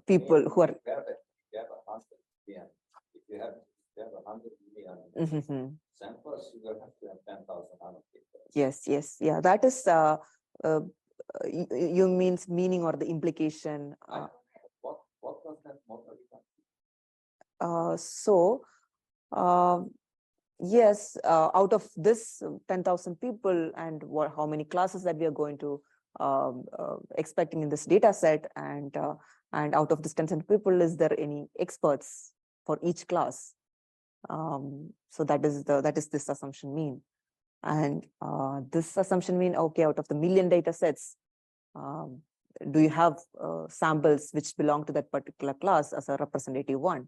People who are. If you have 100 million, if you have 100 million samples, you will have to have 10,000 annotators. Yes, yeah. That is you means meaning or the implication. What does that model become? Yes, out of this 10,000 people and how many classes that we are going to expecting in this data set, and out of this 10,000 people, is there any experts for each class? So that is this assumption mean, and this assumption mean, okay, out of the million data sets, do you have samples which belong to that particular class as a representative one?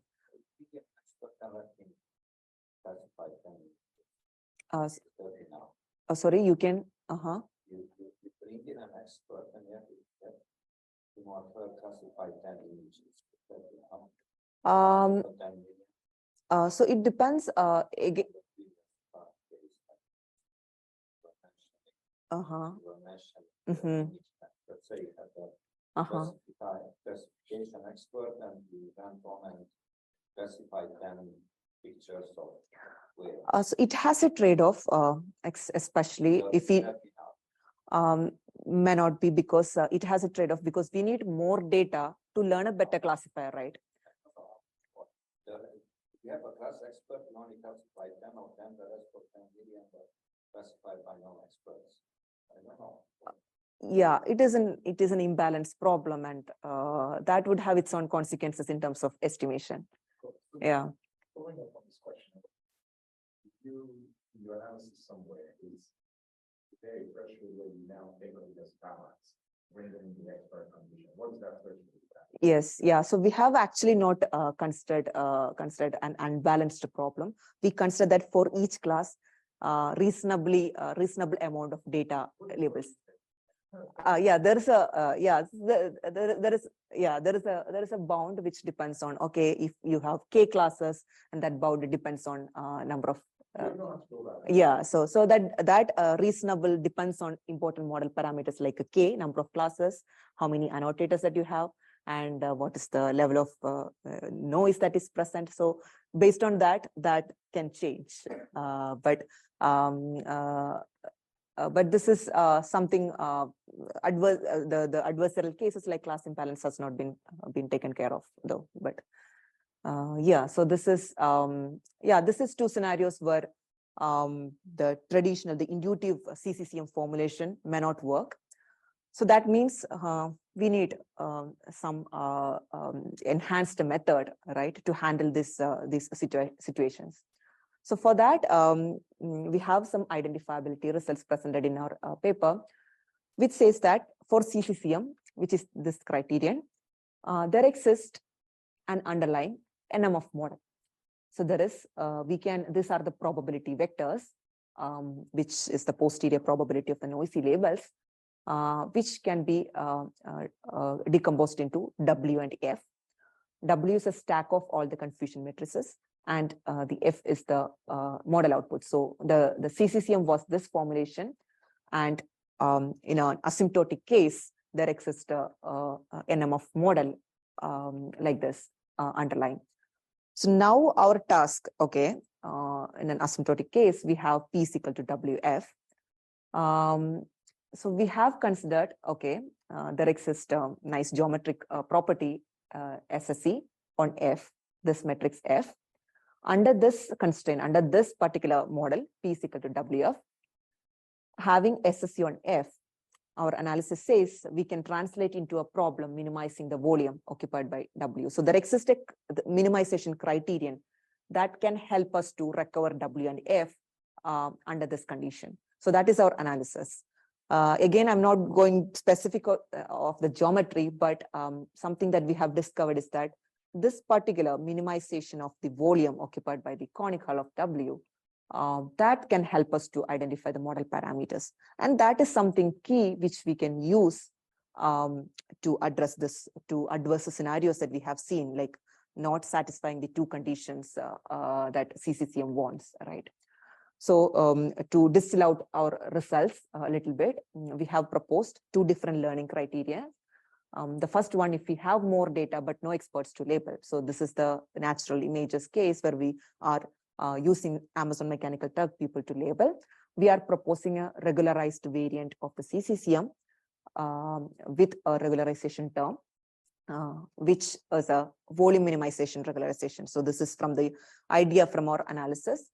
Sorry, you can. You bring in an expert and you have to get classify 10 images. So it depends. Again. Let's say you have a classification expert and you can come and classify 10 pictures of whales. So it has a trade-off, especially if we may not be, because it has a trade-off because we need more data to learn a better classifier, right? You have a class expert, you only classify 10 of them, the rest of 10 million are classified by non-experts. I don't know. Yeah, it is an imbalance problem, and that would have its own consequences in terms of estimation. Yeah. Following up on this question, your analysis somewhere is very threshold where you now think of it as balance, rendering the expert condition. What is that threshold? Yes, yeah. So we have actually not considered an unbalanced problem. We consider that for each class, reasonable amount of data labels. Yeah, there is a there is a bound which depends on, okay, if you have k classes, and that bound depends on number of so that reasonable depends on important model parameters like a k, number of classes, how many annotators that you have, and what is the level of noise that is present. So based on that can change, but this is something the adversarial cases like class imbalance has not been taken care of though. But Yeah, so this is, this is two scenarios where the traditional, the intuitive CCCM formulation may not work. So that means we need some enhanced method, right, to handle these situations. So for that, we have some identifiability results presented in our paper, which says that for CCCM, which is this criterion, there exists an underlying NMF model. So there is, these are the probability vectors, which is the posterior probability of the noisy labels, which can be decomposed into W and F. W is a stack of all the confusion matrices, and the F is the model output. So the CCCM was this formulation, and in an asymptotic case, there exists a NMF model like this underlying. So now our task, okay, in an asymptotic case, we have P is equal to WF. So we have considered, okay, there exists a nice geometric property SSE on F, this matrix F. Under this constraint, under this particular model, P is equal to WF, having SSE on F, our analysis says we can translate into a problem minimizing the volume occupied by W. So there exists a minimization criterion that can help us to recover W and F under this condition. So that is our analysis. Again, I'm not going specific of the geometry, but something that we have discovered is that this particular minimization of the volume occupied by the conic hull of W, that can help us to identify the model parameters. And that is something key which we can use to address this, to adverse scenarios that we have seen, like not satisfying the two conditions that CCCM wants, right? So to distill out our results a little bit, we have proposed two different learning criteria. The first one, if we have more data but no experts to label. So this is the natural images case where we are using Amazon Mechanical Turk people to label. We are proposing a regularized variant of the CCCM with a regularization term, which is a volume minimization regularization. So this is from the idea from our analysis.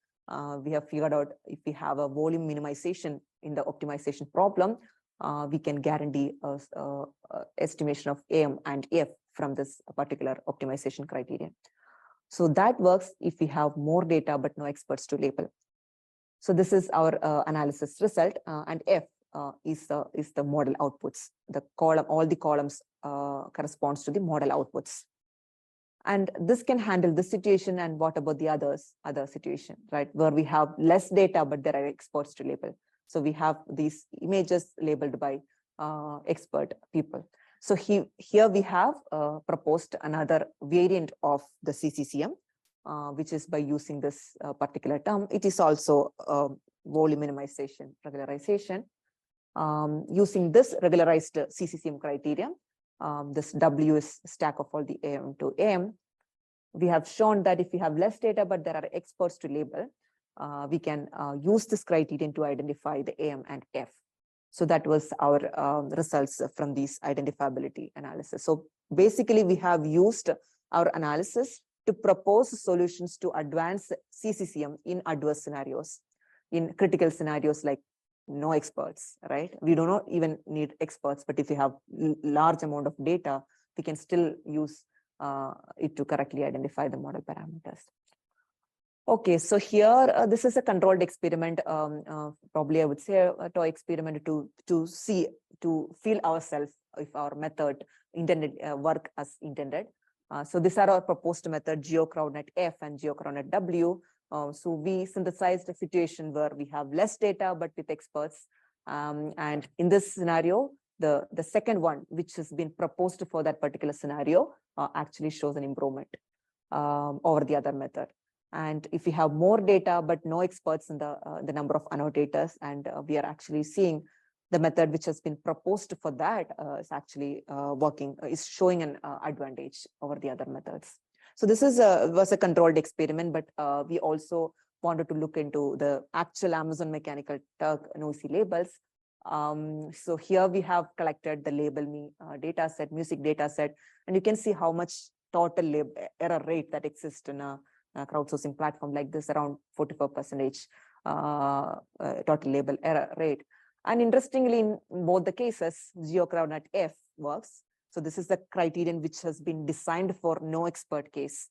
We have figured out if we have a volume minimization in the optimization problem, we can guarantee estimation of AM and F from this particular optimization criterion. So that works if we have more data but no experts to label. So this is our analysis result, and F is the model outputs. The column, all the columns corresponds to the model outputs. And this can handle this situation. And what about the other situation, right? Where we have less data, but there are experts to label. So we have these images labeled by expert people. So here we have proposed another variant of the CCCM, which is by using this particular term. It is also volume minimization regularization. Using this regularized CCCM criteria, this W is stack of all the AM to AM. We have shown that if we have less data, but there are experts to label, we can use this criterion to identify the AM and F. So that was our results from these identifiability analysis. So basically, we have used our analysis to propose solutions to advance CCCM in adverse scenarios, in critical scenarios like no experts, right? We do not even need experts, but if we have large amount of data, we can still use it to correctly identify the model parameters. Okay, so here, this is a controlled experiment, probably I would say a toy experiment to feel ourselves if our method intended work as intended. So these are our proposed method, GeoCrowdNet F and GeoCrowdNet W. So we synthesized a situation where we have less data, but with experts. And in this scenario, the second one, which has been proposed for that particular scenario, actually shows an improvement over the other method. And if we have more data, but no experts in the number of annotators, and we are actually seeing the method which has been proposed for that is actually working, is showing an advantage over the other methods. So this is was a controlled experiment, but we also wanted to look into the actual Amazon Mechanical Turk noisy labels. So here we have collected the Label Me data set, music data set, and you can see how much total error rate that exists in a crowdsourcing platform like this, around 44% total label error rate. And interestingly, in both the cases, GeoCrowdNet F works. So this is the criterion which has been designed for no expert case.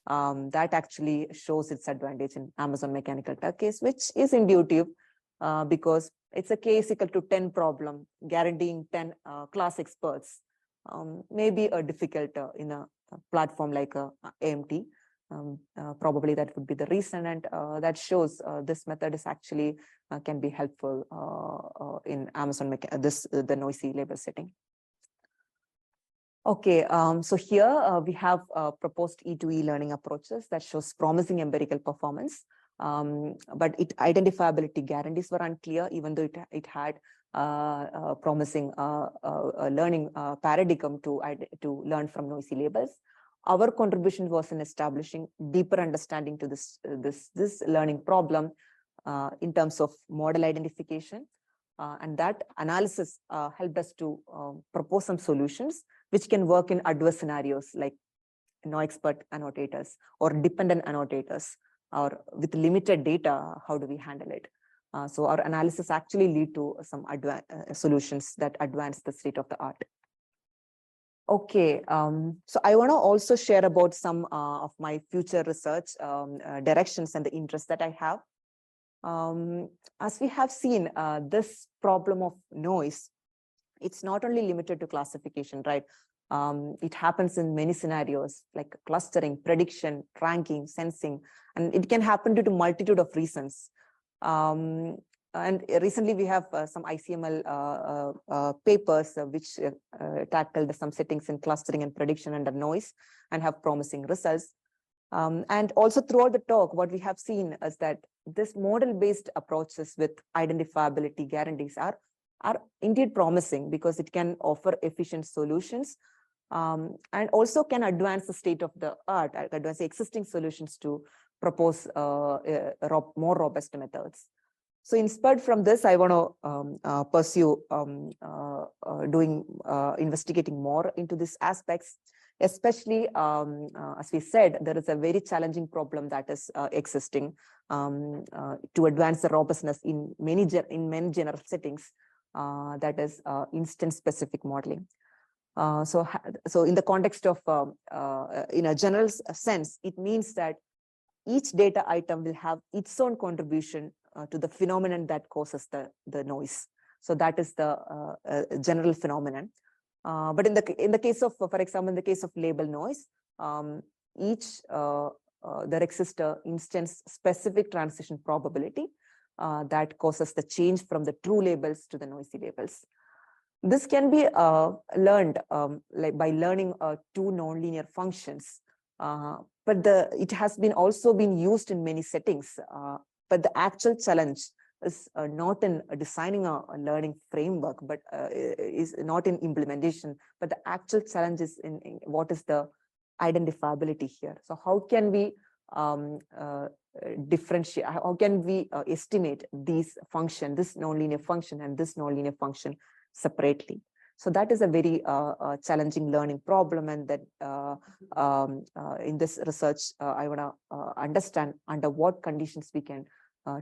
That actually shows its advantage in Amazon Mechanical Turk case, which is intuitive because it's a case equal to 10 problem, guaranteeing 10 class experts. Maybe difficult in a platform like AMT. Probably that would be the reason, and that shows this method is actually can be helpful in Amazon the noisy label setting. Okay, so here we have proposed E2E learning approaches that shows promising empirical performance, but identifiability guarantees were unclear, even though it had promising learning paradigm to learn from noisy labels. Our contribution was in establishing deeper understanding to this learning problem in terms of model identification, and that analysis helped us to propose some solutions which can work in adverse scenarios like no expert annotators or dependent annotators, or with limited data, how do we handle it? So our analysis actually lead to some solutions that advance the state of the art. Okay, so I want to also share about some of my future research directions and the interest that I have. As we have seen, this problem of noise, it's not only limited to classification, right? It happens in many scenarios like clustering, prediction, ranking, sensing, and it can happen due to multitude of reasons. And recently we have some ICML papers which tackled some settings in clustering and prediction under noise and have promising results. And also throughout the talk, what we have seen is that this model-based approaches with identifiability guarantees are indeed promising because it can offer efficient solutions and also can advance the state of the art, advance the existing solutions to propose more robust methods. So inspired from this, I want to pursue investigating more into these aspects, especially as we said, there is a very challenging problem that is existing to advance the robustness in many general settings, that is instance-specific modeling. So in the context of, in a general sense, it means that each data item will have its own contribution to the phenomenon that causes the noise. So that is the general phenomenon. But in the case of, for example, in the case of label noise, there exists an instance-specific transition probability that causes the change from the true labels to the noisy labels. This can be learned like by learning two nonlinear functions, but it has also been used in many settings. But the actual challenge is not in designing a learning framework, but is not in implementation. But the actual challenge is in what is the identifiability here. So how can we differentiate? How can we estimate these function, this nonlinear function and this nonlinear function separately? So that is a very challenging learning problem, and that in this research, I want to understand under what conditions we can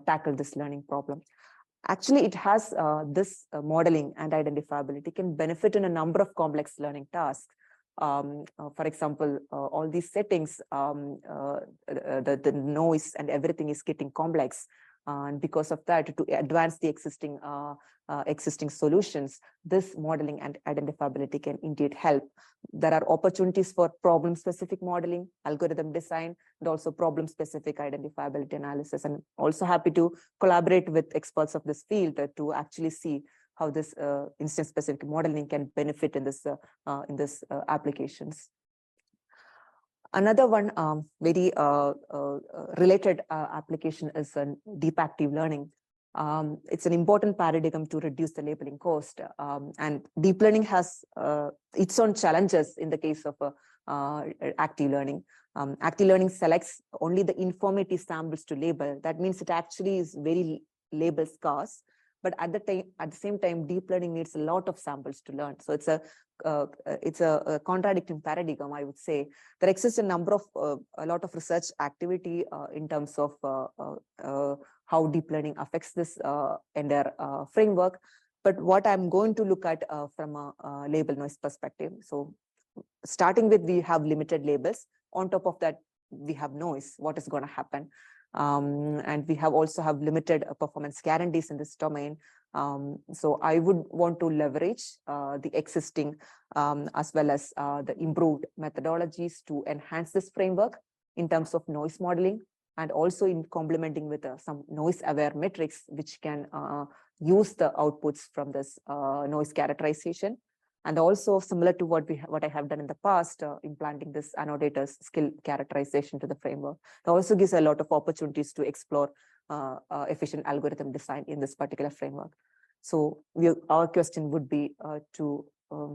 tackle this learning problem. Actually, it has this modeling and identifiability can benefit in a number of complex learning tasks. For example, all these settings, the noise and everything is getting complex. And because of that, to advance the existing solutions, this modeling and identifiability can indeed help. There are opportunities for problem-specific modeling, algorithm design, and also problem-specific identifiability analysis. And also happy to collaborate with experts of this field to actually see how this instance-specific modeling can benefit in this applications. Another one very related application is deep active learning. It's an important paradigm to reduce the labeling cost. And deep learning has its own challenges in the case of active learning. Active learning selects only the informative samples to label. That means it actually is very label scarce. But at the same time, deep learning needs a lot of samples to learn. So it's a a contradicting paradigm, I would say. There exists a lot of research activity in terms of how deep learning affects this entire framework. But what I'm going to look at from a label noise perspective. So starting with, we have limited labels. On top of that, we have noise. What is going to happen? And we also have limited performance guarantees in this domain. So I would want to leverage the existing as well as the improved methodologies to enhance this framework in terms of noise modeling, and also in complementing with some noise aware metrics, which can use the outputs from this noise characterization. And also similar to what I have done in the past, implanting this annotator's skill characterization to the framework. It also gives a lot of opportunities to explore efficient algorithm design in this particular framework. So our question would be to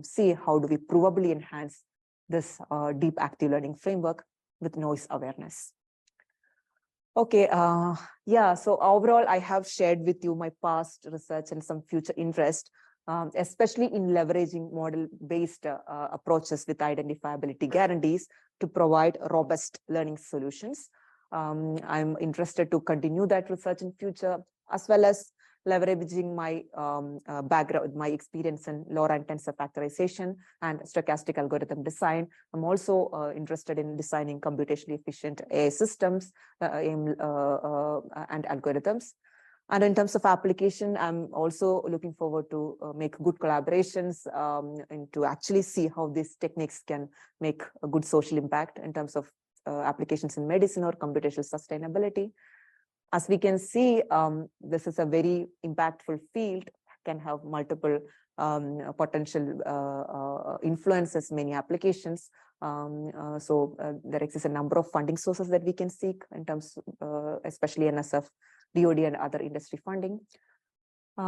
see how do we provably enhance this deep active learning framework with noise awareness. Okay, yeah, so overall, I have shared with you my past research and some future interest, especially in leveraging model-based approaches with identifiability guarantees to provide robust learning solutions. I'm interested to continue that research in future, as well as leveraging my background, my experience in Lorentz tensor factorization and stochastic algorithm design. I'm also interested in designing computationally efficient AI systems and algorithms. And in terms of application, I'm also looking forward to make good collaborations and to actually see how these techniques can make a good social impact in terms of applications in medicine or computational sustainability. As we can see, this is a very impactful field, can have multiple potential influences, many applications. So there exists a number of funding sources that we can seek in terms, especially NSF, DoD, and other industry funding. I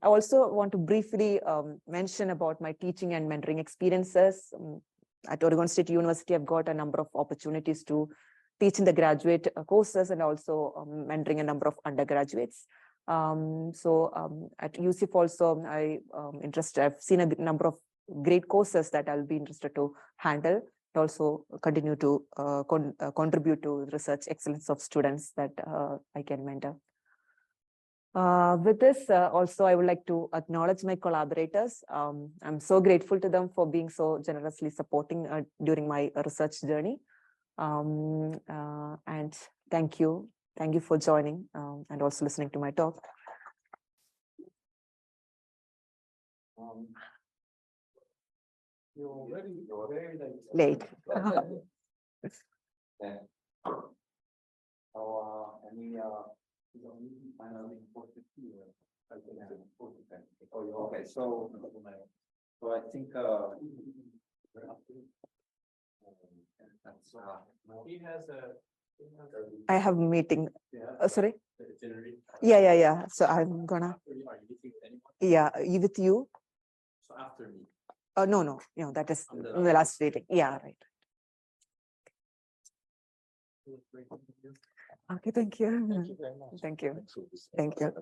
also want to briefly mention about my teaching and mentoring experiences. At Oregon State University, I've got a number of opportunities to teach in the graduate courses and also mentoring a number of undergraduates. At UCF also, I've seen a number of great courses that I'll be interested to handle, and also continue to contribute to research excellence of students that I can mentor. With this, also, I would like to acknowledge my collaborators. I'm so grateful to them for being so generously supporting during my research journey. And thank you. Thank you for joining and also listening to my talk. You're very Late. Yeah. Any final okay, so I think he has a. I have a meeting. Yeah. Sorry. Yeah. So I'm gonna. Yeah, with you. So after me. No, that is the last meeting. Yeah, right. Okay, thank you. Thank you very much. Thank you. Thank you.